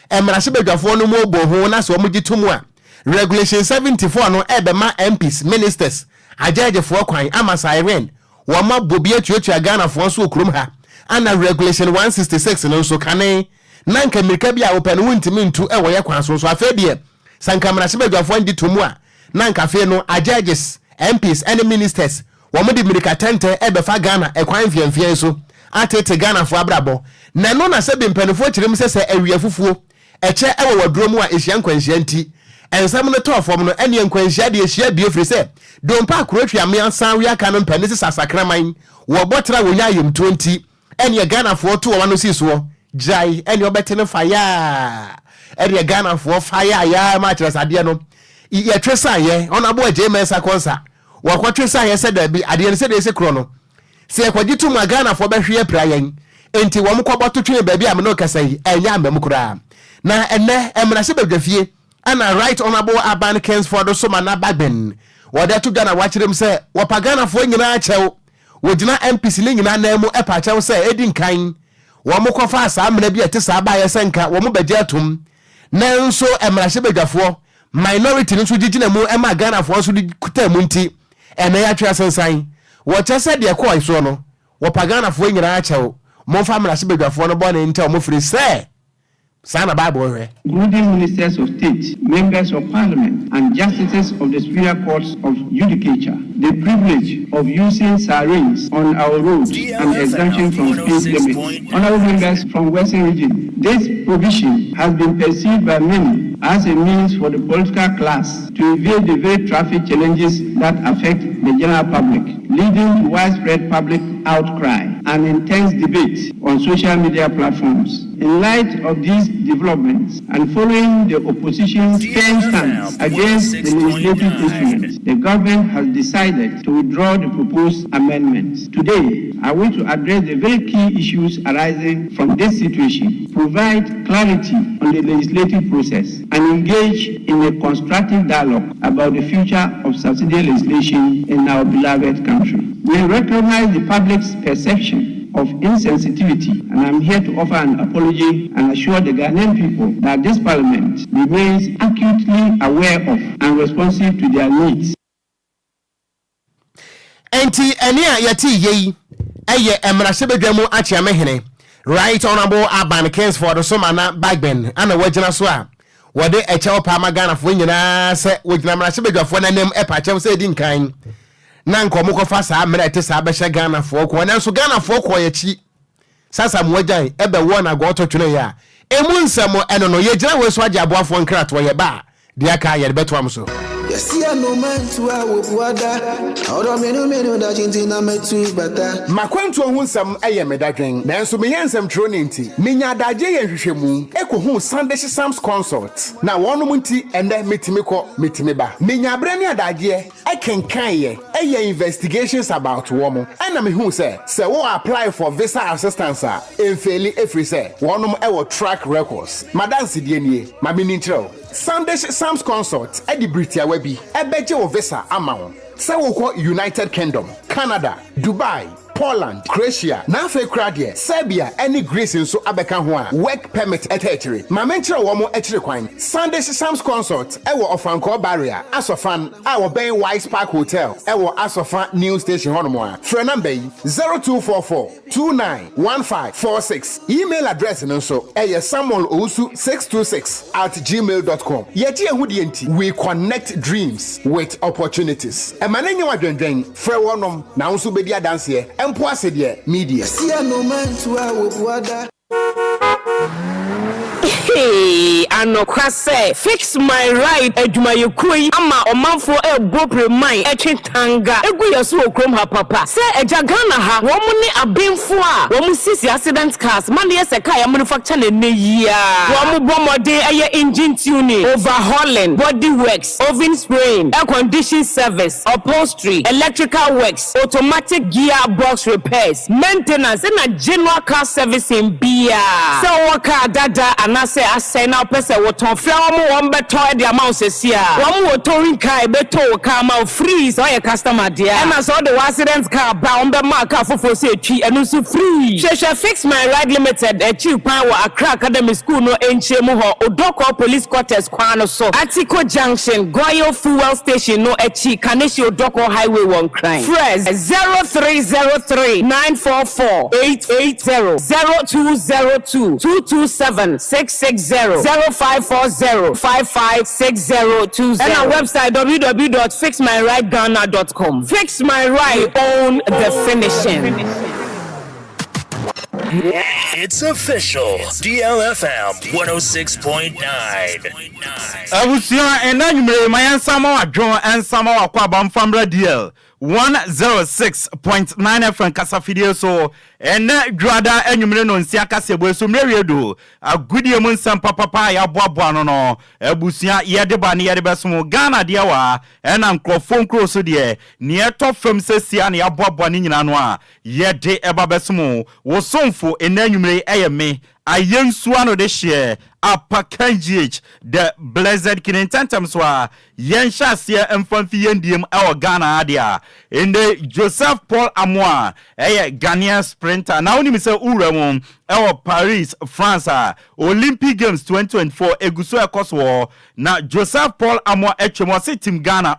emrahye bedwafo no mu obo ho na so omugitumu a regulation 74 no ebema MPs ministers ajajefo kwan ama siren wo ma bobi atuatua Ghana fo so okrum ha ana regulation 166 no so kane nanka mirika bia open wuntimi ntu ewo ye kwan so afedie sanka mrahye bedwafo ndi tomu a nanka fe no ajajes MPs and ministers wo mo di mirika tente ebefa Ghana ekwan fiamfia so atete Ghana fo abrabo na no na se bimpanifo kirem se awia fufuo eche ewo wadromu a ehia nkwanhia nti ensam no tofom no ene nkwanhia de ehia biofri se dompa akurotwa me ansan wi aka no mpani se sasakraman wo botra wonya yem 20 ene Ghana fo to wo no siso jai ene obete no fire ene Ghana fo fire ya ma tresade no ye twesa ye onabo ajemen sakonsa wo kwatwesa ye se da bi ade ne se de se kro no se kwagitu ma Ghana fo behwe prayen enti wo mkwaboto twe baabi am no kasai enya amam kura na enne emrahye bedwafie ana right honorable Aban Kensford so mana bagben wode to Ghana wachirem se wo pagana fo nyina achew wogina MPs ni nyina na mu epa achew se edi nkan wo mkofa asa amna bi ete sa ba ye senka wo mbaje atum na nso emrahye bedwafo minority nso gigina mu ema Ghana fo so di kuta mu nti ene ya twa sensan wo chese de ko iso no wo pagana fo nyina achew mo fa emrahye bedwafo no bo na nta mo firi se Sana Bible. Including ministers of state, members of parliament, and justices of the superior courts of judicature, the privilege of using sirens on our roads and exemption from speed limits. Honorable members from Western region, this provision has been perceived by many as a means for the political class to evade the very traffic challenges that affect the general public, leading to widespread public outcry and intense debate on social media platforms. In light of these developments and following the opposition's firm stance against the legislative instruments, the government has decided to withdraw the proposed amendments. Today, I wish to address the very key issues arising from this situation, provide clarity on the legislative process, and engage in a constructive dialogue about the future of subsidiary legislation in our beloved country. We recognize the public's perception of insensitivity, and I'm here to offer an apology and assure the Ghanaian people that this parliament remains acutely aware of and responsive to their needs. Enti enia yati ye eye emrahye bedwamu achiamehene right honorable Aban Kensford so mana bagben ana wagina so a wode eche pa magana fo nyina se wagina emrahye bedwafo na nem epa chem se di nkan na nko mkofa sa amere ete sa abehye Ghana fo ko na so Ghana fo ko yachi sasa mwajan ebe wo na go to twene ya emu nsemo eno no ye gina we so age aboafo nkrato ye ba de aka ye beto am so makwantu ohun nsem eye medadwen nanso me yensem tro ne nti menya adaje ye hwehwemu ekohu Sunday Sams consult na wonum nti ende metimi ba menya abre ne adaje ekenkan ye eye investigations about womo ana me hu se wo apply for visa assistance a emfeli efri se wonum ewo track records madansi die nie ma me ni ntreo Sunday Sam's Consult Eddie Britia Webi Ebeje o visa amount. Say we United Kingdom, Canada, Dubai, Poland, Croatia, Nafe Kradia, Serbia, any Greece in so abeka ho work permit ethetri. Ma mentre wo mo etri kwan. Sunday Sam's Consult ewo Ofanko barrier, Asofan, our Ben Wise Park Hotel, ewo Asofan New Station hono Phone number 0244 291546. Email address nso samuel626@gmail.com. Yeti ehudi enti, we connect dreams with opportunities. Emanenye wadwendwen, frɛ wonom na nso bedi adanse empo asede media. Hey, Anokrase, fix my ride, Edjumayukui, Ama, Omanfo, Bopre mine, Echitanga, Eguyasu, Okrom, her papa. Say, Ejagana, ha, Womuni, Abimfua, Womusisi accident cars, Monday, Sekaya manufacturing in the year. Womu Bomode, Aye engine tuning, overhauling, body works, oven spraying, air conditioning service, upholstery, electrical works, automatic gearbox repairs, maintenance, and a general car service in Bia. So, Waka, Dada, and I say, now, person will turn flower one better the amount says here. One will touring car, better come out free, so your customer dear. And I saw the accident car bound the marker for say tree and also free. She shall fix my ride limited, a cheap power, a crack academy school, no enchemo, Odoko police quarters, Kwano so. Atiko Junction, Goyo fuel station, no echi, Kaneshi Odoko highway 1 crime. Fresh 0303 944 880 0202 227 660 0540 556020 and our website www.fixmyrideghana.com. Fix my ride, own the finishing. It's official. DLFM 106.9. Abusia enanyumre mayan sama wa dron en sama wa kwa bamfamra DL 106.9 FM kasafidie so ene dwada enyumre no nsia kasebo so mrewedo agudie mu nsam papa ya boaboa no abusia yede ba ne yede beso Ghana de wa ena nkrofo nkro so de ne eto fam sesia ne ya boaboa ne nyina no a yede eba beso wo somfo enanyumre eyeme ayensuano de share Apakangh the blessed kinentantam so yensha sia emfamfi yendiem e Ghana adia in the Joseph Paul Amoa Ghanaian sprinter now ni se uramon e Paris France Olympic Games 2024 eguso ekoso na Joseph Paul Amoa etwemo se team Ghana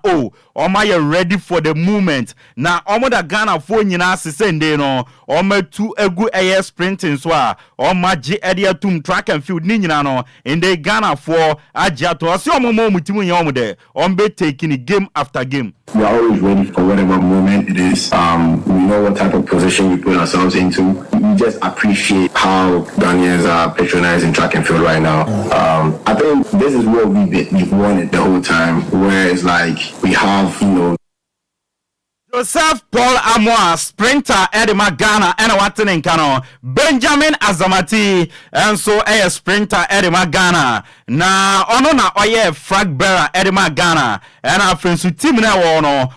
oma ye ready for the movement na omo da Ghana fo nyina sesende no oma tu egu sprinting so oma gi edia tum track and field ni nyina no in the Ghana for ajato osi omo mutimu ye omo de be taking it game after game. We are always ready for whatever moment it is. We know what type of position we put ourselves into. We just appreciate how Ghanaians are patronizing track and field right now. I think this is what we've wanted the whole time, where it's like we have, Joseph Paul Amoa sprinter Edema Ghana and Watin in Kano Benjamin Azamati and so a sprinter Edema Ghana na ono na oye flag bearer Edema Ghana and our friends who team na ono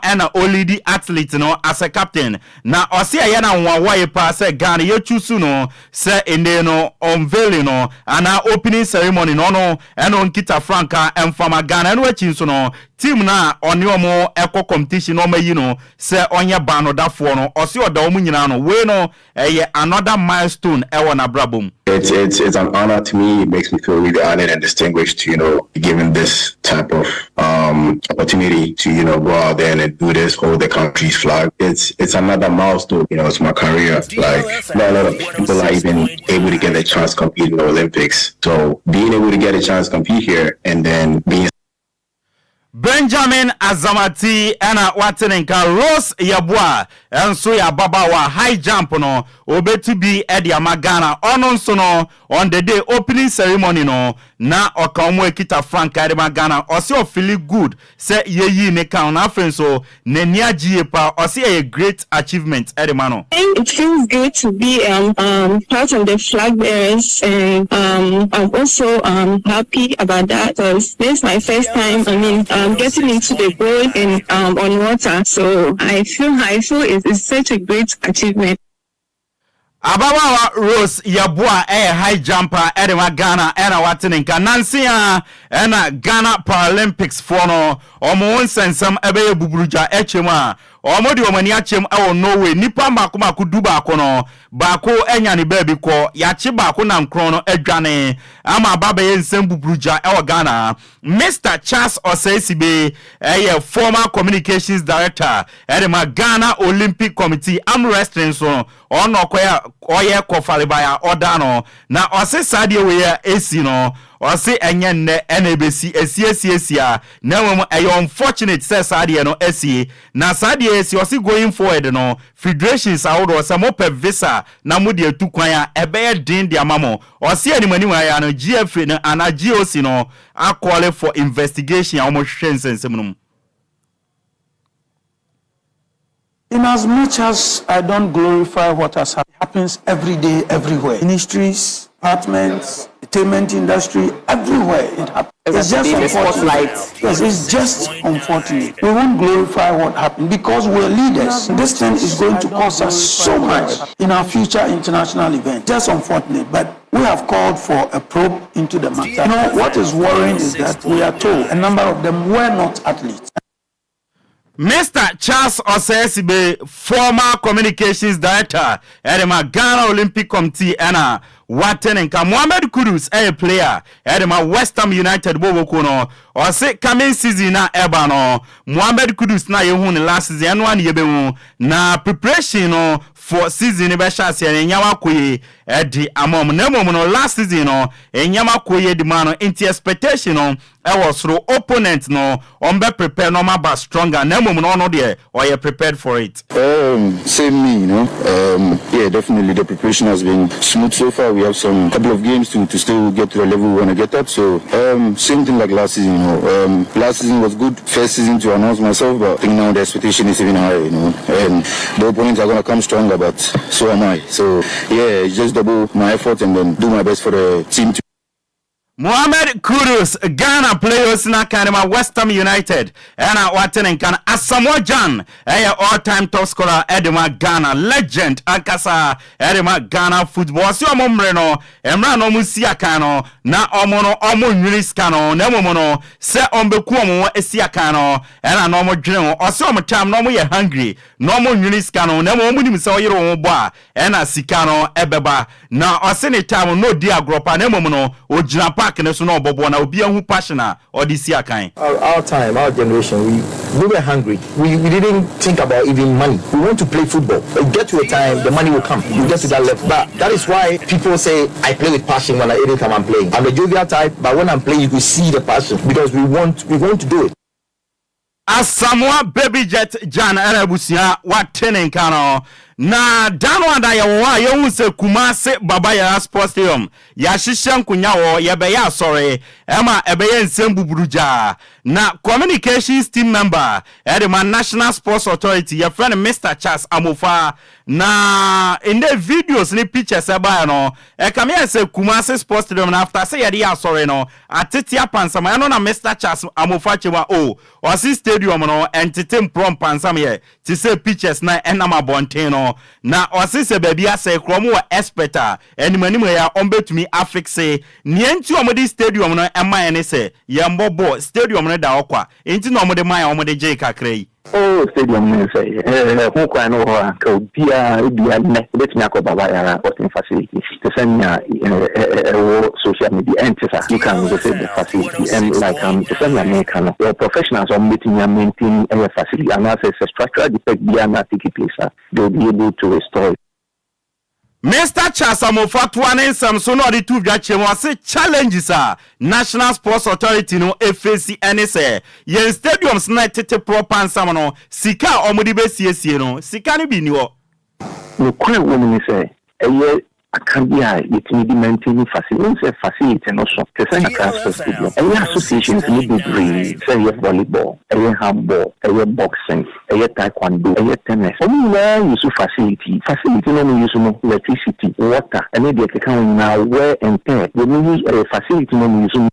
and olidi athlete no as a captain na osi ayana wawaye pa se Ghana ye chusu no se ende no unveiling no and our opening ceremony no and on kita franka and from Ghana and watching so no team na onyomo eco competition no me say onye bano da fo no osi oda omu nyina no we no another milestone e wona brabum. It's an honor to me. It makes me feel really honored and distinguished to be given this type of opportunity to go out there and do this, hold the country's flag. It's another milestone. It's my career. Like not a lot of people are even able to get a chance to compete in the Olympics. So being able to get a chance to compete here and then being Benjamin Azamati ana watenenka Rose Yabua enso ya baba wa high jump no obetu bi edia magana ono nso no on the day opening ceremony no na okanwo ekita Frank Edema Ghana osi o feel good say yeyi ne kan na fenso nani agie pa osi a great achievement Edema no. It feels good to be part of the flag bearers and I'm also happy about that because this is my first time getting into the boat and on water, so I feel it's such a great achievement. Abawa Rose Yabua high jumper Edema Ghana ena wateninka Nansia ena Ghana Paralympics fono omo nsensam ebe buburuja echema omodi omani achem awo Norway nipa makoma kuduba akono baako enya ne baby ko yachi baako na nkron no adwane ama baba ye nsem buburuja ewo Ghana Mr. Charles Osesibe former communications director Edema Ghana Olympic Committee wrestling so ono oye kofalibaya odano na ose sadie we esi no ose enye nne NBC esiesia na wem unfortunate say sadie no esi na sadie esi ose going forward no federations awodo se mo pe visa na mo de tukwan a ebe din dia mamo ose animani ya no GFA no ana GOC no call for investigation a mo hwensensem no. In as much as I don't glorify what has happens every day, everywhere, ministries, departments, entertainment industry, everywhere it happens. It's just unfortunate. Yes, it's just unfortunate. We won't glorify what happened because we're leaders. This thing is going to cost us so much in our future international events. Just unfortunate, but we have called for a probe into the matter. You know, what is worrying is that we are told a number of them were not athletes. Mr. Charles Osesibe, former communications director at Ghana Olympic Committee, and Watenenka Mohamed Kudus, a player at West Ham United Bobokono, or say coming season na Ebano, Mohamed Kudus na yehun last season, 1 year na preparation no for season Besha and Yamakoye at the Amom Nemono last season no and Yamakoye the man into expectation no I was through opponent no on be prepared no but stronger Nemono no there or you prepared for it. Same me, you know. Yeah, definitely the preparation has been smooth so far. We have some couple of games to still get to the level we want to get at. So same thing like last season, you know. Last season was good, first season to announce myself, but I think now the expectation is even higher, you know. And the opponents are gonna come stronger, but so am I. So yeah, just double my effort and then do my best for the team to. Mohamed Kudus, Ghana players na kanema West Ham United, and Watenenkan Asamoah Gyan, all-time top scorer Edema Ghana legend Ankasa Edema Ghana football. Si omomreno, emra no musiakano, na omono omo nyuriskano, nemomono se ombeku omo esiakano, and no mo dwene o se omo time no mo ye hungry, no mo nyuriskano, nemo omo nim se oyero omo boa, and asikano ebeba, na osene time no dia gropa nemomono ojina pa or this year kind. Our time, our generation, we were hungry. We didn't think about even money. We want to play football. You get to a time, the money will come. You get to that level. But that is why people say I play with passion when anytime I'm playing. I'm a jovial type, but when I'm playing, you can see the passion because we want to do it. Asamoah Baby Jet Gyan Erebusia Watenenkano na dano anda ya yewuse Kumase Baba ya Sports Stadium ya shishan kunyawo ya beya sorry ema ebeye nsembu buruja na communications team member edema National Sports Authority ya friend Mr. Charles Amofa na in the videos ni pictures eba no kamia se Kumase Sports Stadium na after say ya sorry no atete apansama ya no na Mr. Charles Amofa chewa o si stadium no entity prom pansama ye ti say pictures na enama bonten no na osise baby ase kromo wa experta enimanimu ya ombetumi afixe nienti omodi stadium no ema ene se ye mbobo stadium no da okwa enti no omode man ya omode je kakrai. Oh, stadium no say who kwa no ho ka bia ne betumi akobaba ya sporting facilities to send ya social media entisa you can go say the facility and like to send ya make no professionals on meeting and maintain a facility and as a structural defect bia na take place they'll be able to restore it. Mr. Charles Amofa Twane Samson or the two say challenges National Sports Authority no FAC NSA yen stadiums na tete proper samano sika omudi be siesie no sika ni bi ni wo no kwan woman say Akambia, it need to maintain facility no so. The same class stadium. Any associations need to bring, say, volleyball, handball, boxing, taekwondo, tennis. Only use facility. Facility no use no electricity, water, and maybe they can now wear and tear. We use a facility no use.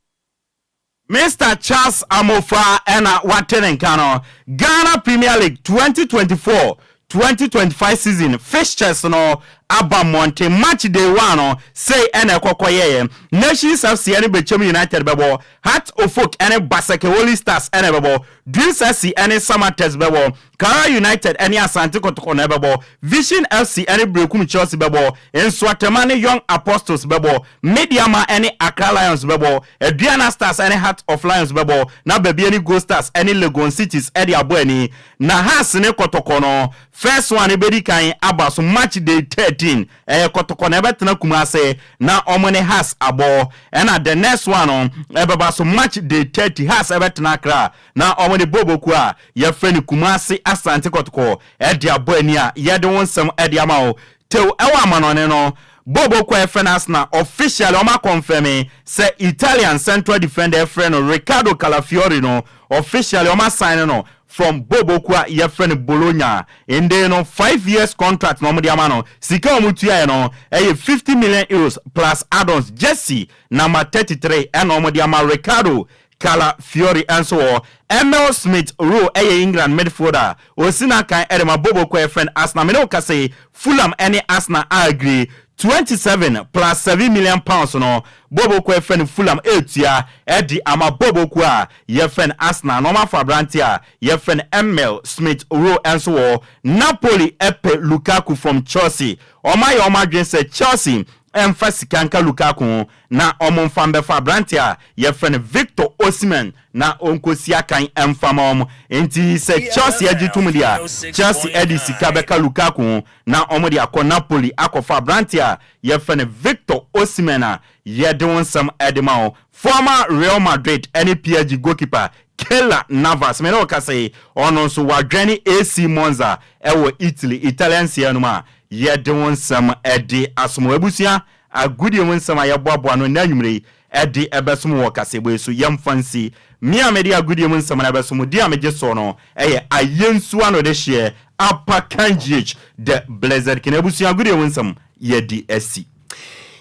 Mr. Charles Amofa and Watenenkano, Ghana Premier League 2024. 2025 season fixtures no aba monte match day 1 say ene kokoye Nations FC ene Bechem United bebo Heart of Oak ene Basake Holy Stars ene bebo Dreams FC ene Samates bebo Kara United ene Asante Kotoko ne bebo Vision FC ene Brekum Chelsea bebo Enswatemane Young Apostles bebo Mediama ene Accra Lions bebo Adriana Stars ene Heart of Lions bebo na baby ene Go Stars ene Legon Cities ene abweni na has ne Kotoko no first one ebedi kan aba so match day 13 Kotoko na betena Kumase na omone has abo and the next one on ebeba so match day 30 has ebetena Accra na omone Boboku a ye freni Kumase Asante Kotoko edi abweni a ye de wonsem edi amao tew ewa amanone no Boboku FNS na officially oma confirming say Italian central defender friend Riccardo Calafiori no officially oma sign no from Boboku ye friend Bologna in the 5 years contract no mudi amano sika omutua no 50 million euros plus add-ons Jesse number 33 and omudi ama Riccardo Calafiori and so Emil Smith Rowe England midfielder osina kan edema Boboku friend Arsenal me no ka say Fulham any Arsenal agree 27 plus 7 million pounds no Boboku friend Fulham etia edi ama Boboku a ye friend Arsenal no ma for Brantia ye friend Emil Smith Rowe and so Napoli epe Lukaku from Chelsea oma dwen say Chelsea emfasikanka Lukaku na omomfambe fa Brantia ye friend Victor Osimhen na onkosia kan emfamom enti se Chelsea agitumudia Chelsea edi sikabeka Lukaku na omodi akọ Napoli akọfa Brantia ye friend Victor Osimhen ye de wonsam edimao former Real Madrid any PSG goalkeeper Keylor Navas me no ka say ono so wadwani AC Monza ewo Italy Italian sianuma ye de wonsam edi asomo ebusia agudi wonsam ayeboabo no nanwumre edi ebesom wo kasebo so yam fancy mi amedi agudi wonsam na ebesom di ameje so no eye ayensu ano de hye apa kanjich the blizzard kenebusia agudi wonsam ye di esi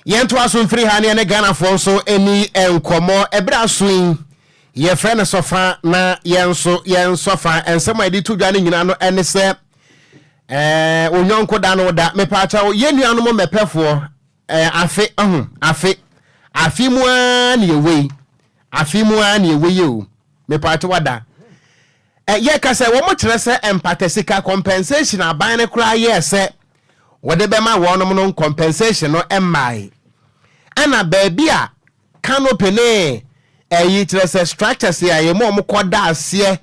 yento aso mfiri ha ne Ghana for so eni enkomo ebra soin ye friend sofa na yen sofa ensema edi to dwane nyina no ene se onyonko da no da me pa cha ye nuanu mo mepefo afi mu an ye we o me pa cha wada ye ka se wo mo kire se empatesika compensation aban ne kura ye se wode be ma wo no compensation no emai ana baby a canopy ne yi kire se structures ya ye mo koda ase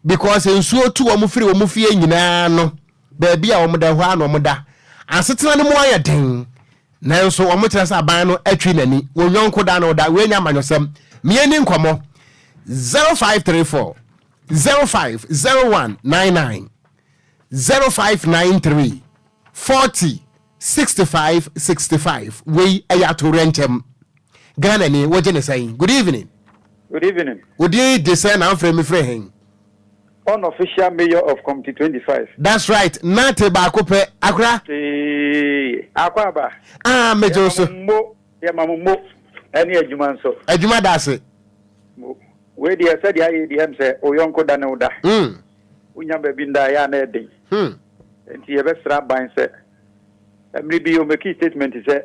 because ensuo tu wo mo firi wo mo fie nyina no baby a wo mo da ho ano mo da asetena ne mo aye den na nso wo mo kire se aban no atwi nani wo nyonko da no da we nya manyosem mieni nkomo 0534 050199 0593 40 65 65 we ayato renchem Ghana ni woje ne say good evening. Good evening. Would you descend and frame me frame? Unofficial mayor of Committee 25. That's right. Nate ba kope Accra. Akwaba. Mejo so. Ya mamumo eni adwuma nso. Adwuma da se. We dey said ya dem say oyonko da ne uda. Unya ba bi nda ya na eden. Enti ye be sra ban say. Emri bi o make statement say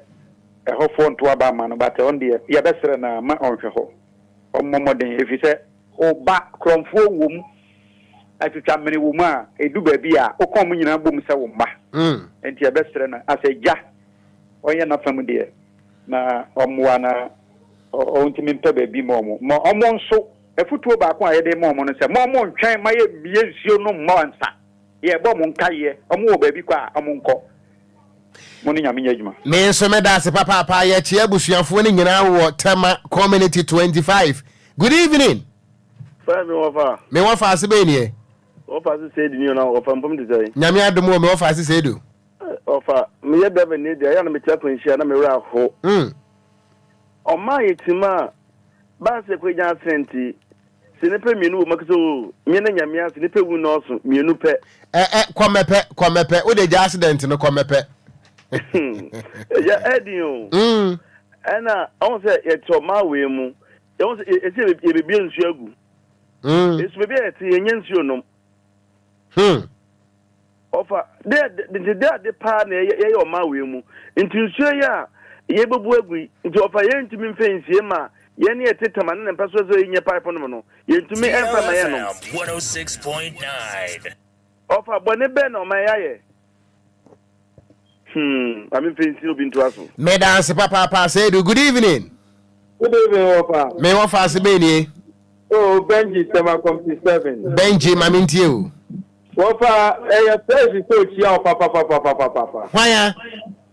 e ho fo nto aba ma no but on dey ye be sra na ma onhwe ho. Omomoden efi say oba kromfo wom atutwa mene wom a edu ba bi a okom nyina bom say wo mba. Enti ye be sra na asegya onye na fam dey na omwa na ontimi mpa ba bi mo omo nso efutuo ba ko ayede mo no say mo ntwen ma ye biensio no mo ansa ye bo mo nkaye omo wo ba bi kwa omo nko mo ni nyame nyadwuma me nso me da se papa ye tie abusuafo ni nyina wo Tema community 25. Good evening. Fami wofa me wofa ase be ni wofa se sedi ni na wofa mpom de say nyame adomo me wofa ase sedu wofa me ye bebe ni dia ya na me tiapo nhia na me wura ho Oma yetima ba se kweja senti sinipe mienu makso miena nyamia sinipe wu no so mienu pe komepe o de accident no komepe ya edin ana on se yeto ma we mu on se e bebie nsu agu esu bebie eti yenye nsu no offer the partner your mawimu into Suya Yebu Agri into offer yen to me face yema Yenny a titaman and passes in your pipe on yen to me DLFM 106.9 offer Boneben or my eye. I'm in face you been to us. Madam Papa said good evening. Good evening, Opa. May one fast baby. Oh, Benji, 757. Benji, I'm you. Opa, a fresh is so chill, Papa. Why?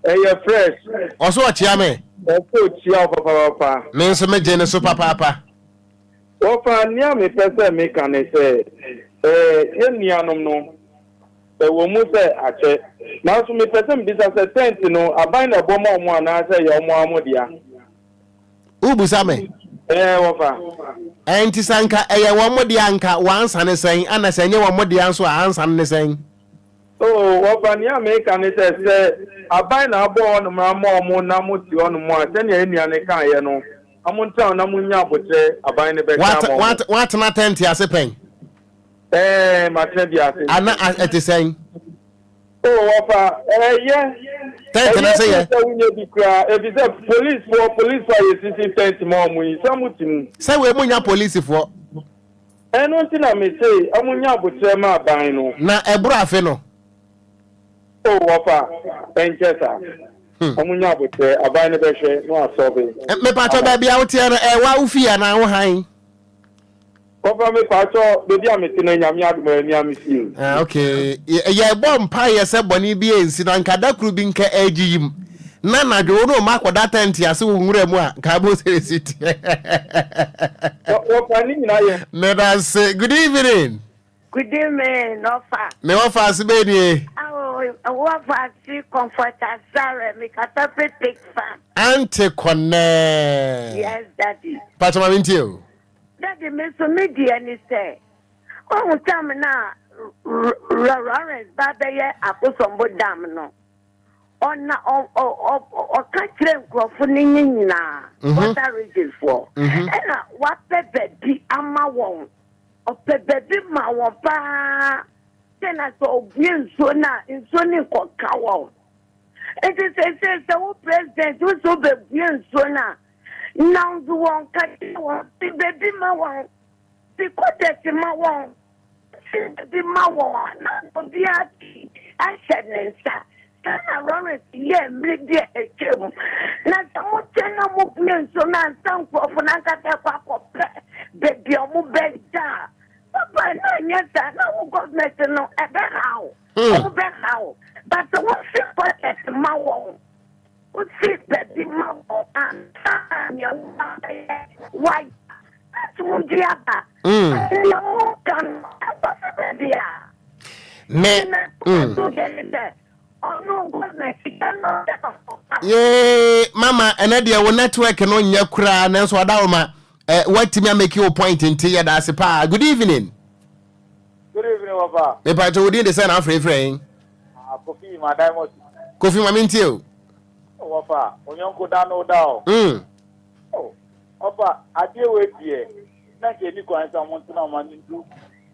A fresh. Also, a chiame. A so chill, Papa. Means a major super papa. Opa, near me, person, me can say, no. The woman say, I check. Now, to me, person, business a tent, you know, I bind a bomb on one, I say, your Mohamedia. Ubusame. Opa. Anti Sanka, one more dianka, once and a saying, and I say, you one more dianso, answer and the saying. Oh, Opa, near me can say, I bind a bomb on my mom, Namuti on more, then any and a kind, you know. I'm on town, I'm on your butcher, I bind a bed. What not empty as a pen? My treasure. I'm not at the saying. Oh, Opa, yeah. Thank you, I say, if it's a police fire, it's 10 more. We some say we're your police for. And one thing I may say, I'm on your butcher, my bino. Na a brafeno. Oh, Opa, thank you, sir. I'm on your butcher, a bino beshe, no, sorry. Me pato baby out here, a wafia now high. Opa me pato, baby, I'm in Yamiad, okay. Yeah, bomb pie, said Bonnie B. Sidan Kadakru Binka Ejim. Nana, do no mark what that tent, as soon as Cabo City. Never say good evening. Good evening, Ofa. Me offer baby. Oh, what was you comfort as Sarah, make a perfect fan. Ante Conne. Yes, Daddy. Patama Mintio. Daddy, Mr. Media, and he say, oh, come now, Lawrence, Babaya, I put some good damn. Or country crofning na what are region for? And what baby ama won or baby ma won pa then I saw bien so na in Sony Cocaw. It is a the president who so bien so na now the one country one baby ma won because that's ma won the ma won not be I said Lawrence, yeah, big dear, not so much no so now some for Nanka, baby, I'm bed down. Papa, no, yes, no government, no, ever how, how, but the one simple at the mouth. What's it, baby, mouth, and your white? That's what you have. No, can yeah, Mama, and Nadia will network and on your crown and so Adama. What to me make you a point in Tia that's a pa. Good evening. Good evening, Papa. The part of the son of refrain. Coffee, my diamond. Coffee, my mintio. Oh, Papa, when you go down, no down. Oh, Papa, I deal with you. Not any kind of someone to know money to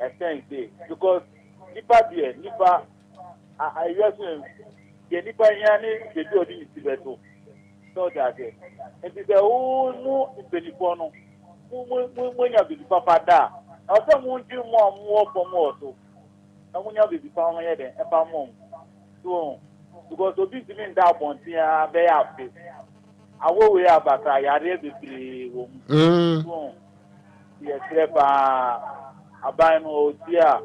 a thing because Nipa dear, Nipa. I reckon the Nipa Yani, the Jody is Tibeto. So that it is a whole new Penipono. When you have the Papa da, or someone do more for more. So, and when you have the Papa head and Pamon. So, because of this means that one thing, they have it. I will wear back. I read the room. Yes, I buy no dear.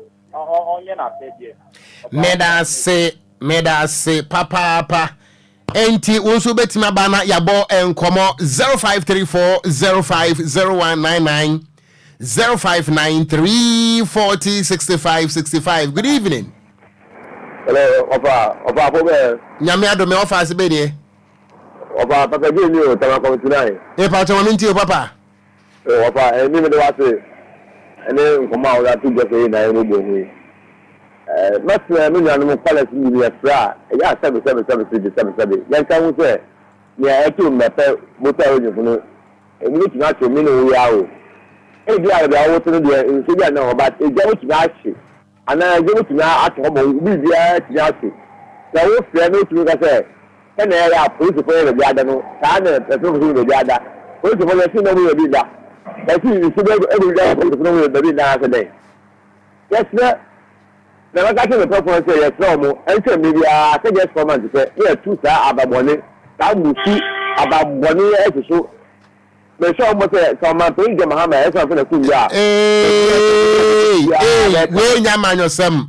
Meda say papa enti wonso betima bana yabo enkomo 0534050199 0593406565. Good evening. Hello, Opa Bobe. Nyame ado me offer asibedie. Opa papa give me o tama come tonight. E pa tama minti o papa. Opa eni me do wase. And then come out that two just in I will go away. Not me and palace in the fra. Yeah, 777. Then can we say, yeah, I told my motor you and we need not to mean we are. If you are the water there in Syria now, but it's going to ask you. ana go to na ato mo bi bia ti ato na wo fre no tu ka say na ya police for the ada no ta na petrol for the ada police for the no we be da that is so every day police no we be da say yes na ka say the person say yes no mo and say maybe say just for man say yeah two sa ababone ta musu ababone e so me show mo say some man pay dem ha ma e so for the cool ya we nya manyosem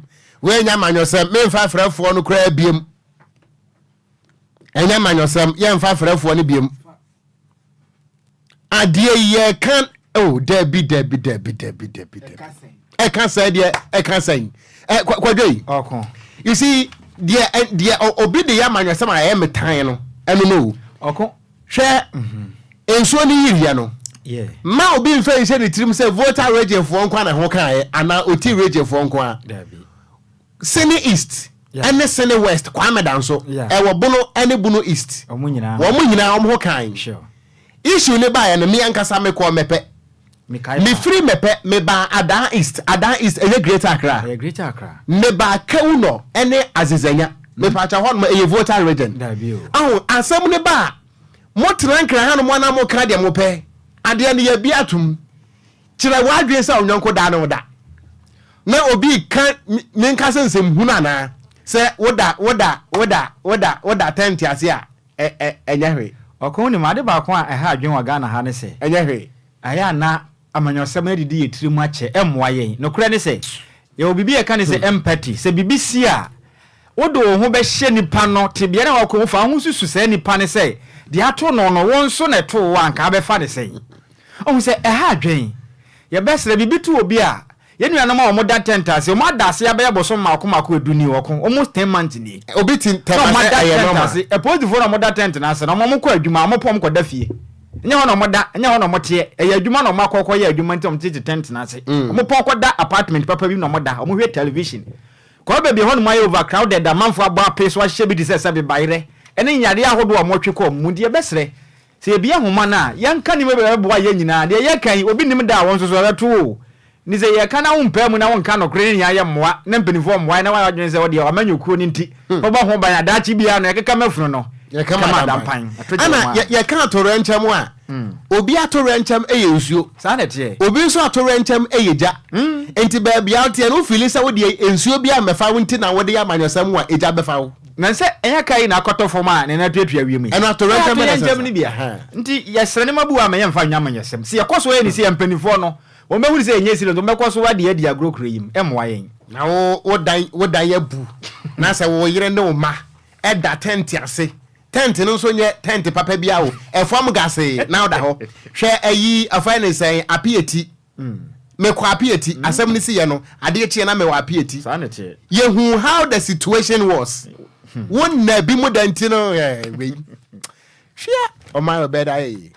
me fa frefo no kra biem enya manyosem ye mfa frefo no biem adie ye kan oh debi e kan say de e kan say kwadwei okon you see de obi de ya manyosem a ye metan no eno no okon hwe enso ni yiria no yeah ma obi mfa ise ni trim say voter region for nkwa na ho kan ana oti region for nkwa Sene East and Sene West kwame danso e wo bono ene bono East omo nyina omo ho kan issue ne ba ya no me ankasa me ko mepe me free mepe me ba Adan East e Greater Accra me ba Kauno ene Azizanya me pa cha ho no e voter region aho asem ne ba mo trankra ha no mo na mo kra de mo pe ade ne ya bi atum kire wadwen sa onyanko da no da na obi kan menka sensem huna na se woda tent ase a enya hwe okon ni made ba ko a ha adwen wa Ghana ha ne se enya hwe aya na amanyosem na didi yetiri mu ache emwa yen no kura ne se ye obibi e kan ne se empathy se bibisi a wodo ho be hye nipa no te bia na wakon fa ho susu se nipa ne se de ato no won so na to wa nka be fa ne se o se ha adwen ye besre bibi to obi a yenu anoma omo da tentase omo adase abaye boso makomako eduni woko almost 10 months ni obi tin tentase e pose for omo da tent na se na omo ko adwuma omo pom ko da fie nya ho na omo da nya ho na omo te e adwuma na omo akokọ ye adwuma ntam te tent na se omo pom ko da apartment papa bi na omo da omo hwe television ko be ho no my overcrowded da manfo abo apeso a hye bi dise se be bayre ene nyade ahodo omo twe ko mu de besre se e bia homa na yanka ni mebe bo aye nyina de ye kan obi nim da won so so reto ni se ye kana umpa mu na wonka no kre nya ye mmoa na mpanifo mmoa na wa adwen se wo de amanyokuo ni nti bobo ho ban adachi bia no ye keka mafunu no ye kama dampan ana ye kan atoro ncham a obi atoro ncham eye nsuo sa na tie obi nso atoro ncham eye ja enti ba bia tie no fili se wo de nsuo bia mefa wo nti na wo de ya manyosam a eja befa wo na se eya kai na akotofo ma na na tuatua wiem eno atoro ncham ni bia nti yesere ne mabu a me ye mfa nya manyosam se ye koso ye ni se ye mpanifo no o me wuri se enye sile ndo me kwaso wade adi agro kreyim emwa yen na wo dan ya bu na se wo yire ne wo ma e da tent ase tent no so nye tent papa bia wo e fam gase na da ho hwe ayi afane sen apieti me kwa apieti asem ni si ye no ade chie na me wa apieti ye hu how the situation was won na bi mu danti no we hwe o ma obeda yi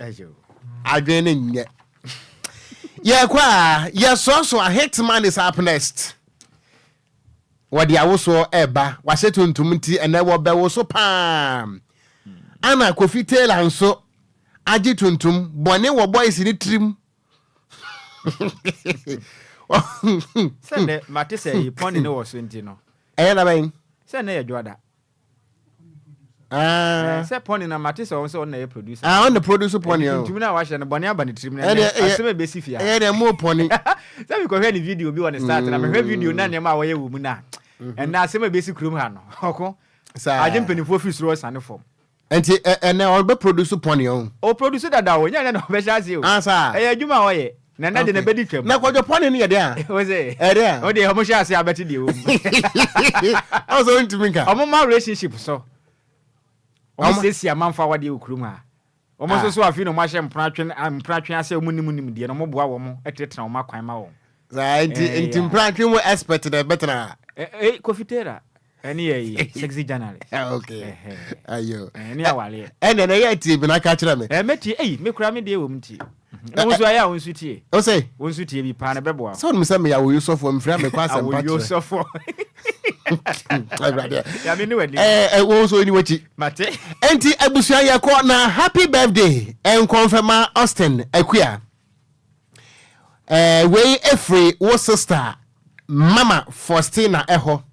adwen ne nye yeah, yes, also a hitman is up next. What the also eba was it to Munti and never be so pam. Anna Kofi Tail and so Ajituntum, Bonnet were boys in the trim. Send it, Matisse, you pony no was 20 no. Eh, send a Joda. Say pony na Matisse also on the producer. On the producer pony. To now watch and Bonia Bunny trim. I say be sifia. Eh, more pony. Say we go hear the video be on the start and I'm hear video na nyama wa ye woman na. And na say me basic room ha no. Oko. I didn't penny for fish roast and form. And now be producer pony on. O producer that dawo nya na be sha you. Ah sir. Eh adwuma wo ye. Na na de na bedi twam. Na kwajo pony ni ye there. O say. Eh there. O de homo sha ase abeti de wo. I was going to think. Omo ma relationship so. Omo sesi amanfa wade okurum ha. Omo so so afi no ma hye mpratwen ase omunimunim de no mo boa wo mo etetena wo makwan ma wo. Za inti mpratwen wo expert de betra. Kofitera. Eni ye sexy journalist. Okay. Ayo. Eni awale. Ene na ye ti bi na ka kire me. Meti me kura me de wo mti. Na wo so aya wo nsu tie. O say wo nsu tie bi pa na beboa. So no me say me ya wo Yusuf wo mfra me kwa asem pa. Wo Yusuf. Ya me ni wadi. Wo so ni wachi. Mate. Enti abusuan ye ko na happy birthday en confirma Austin Akua. We every wo sister Mama Faustina Eho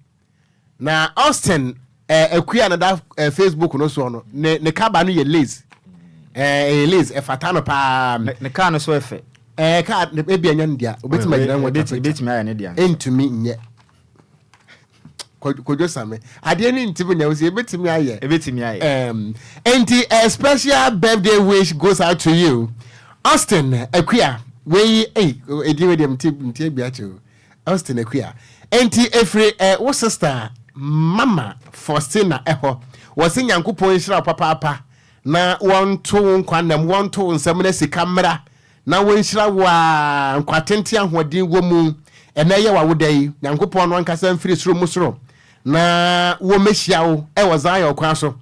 na Austin ekuya na da Facebook no so no ne kaba no ye lazy lazy fatano pa ne ka no so efe ka e bia nya ndia obetima gina nwa obetima ya ne dia entumi nye Kwadwo Sammy ade ni ntimi nya osi ebetimi aye enti a special birthday wish goes out to you Austin ekuya we ediwe dem ntie bia cho Austin ekuya enti efre wo sister Mama Faustina Eho wose nyankopon nhira papa na wonto nkwanam wonto nsam na sika mra na wonhira wa nkwatente ahodin wo mu eneye wa wodai nyankopon no nkasa mfiri suro musoro na wo mehiawo wo Zion kwa so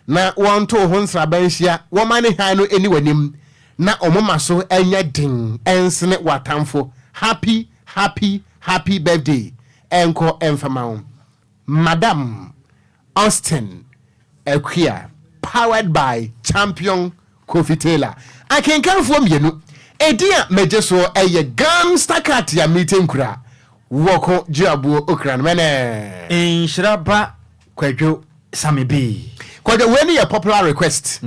na wonto ho nsra banhia wo mane han no eni wanim na omoma so enya din ensene watamfo happy birthday enko enfamao Madam Austin Equia, powered by Champion Kofi Taylor. I can come from you. Edia mejeso eye gangster cat ya meeting kura. Okogyeabour Ocran Nhyiraba Kwadwo Sammy B. Kwadwo when your popular request.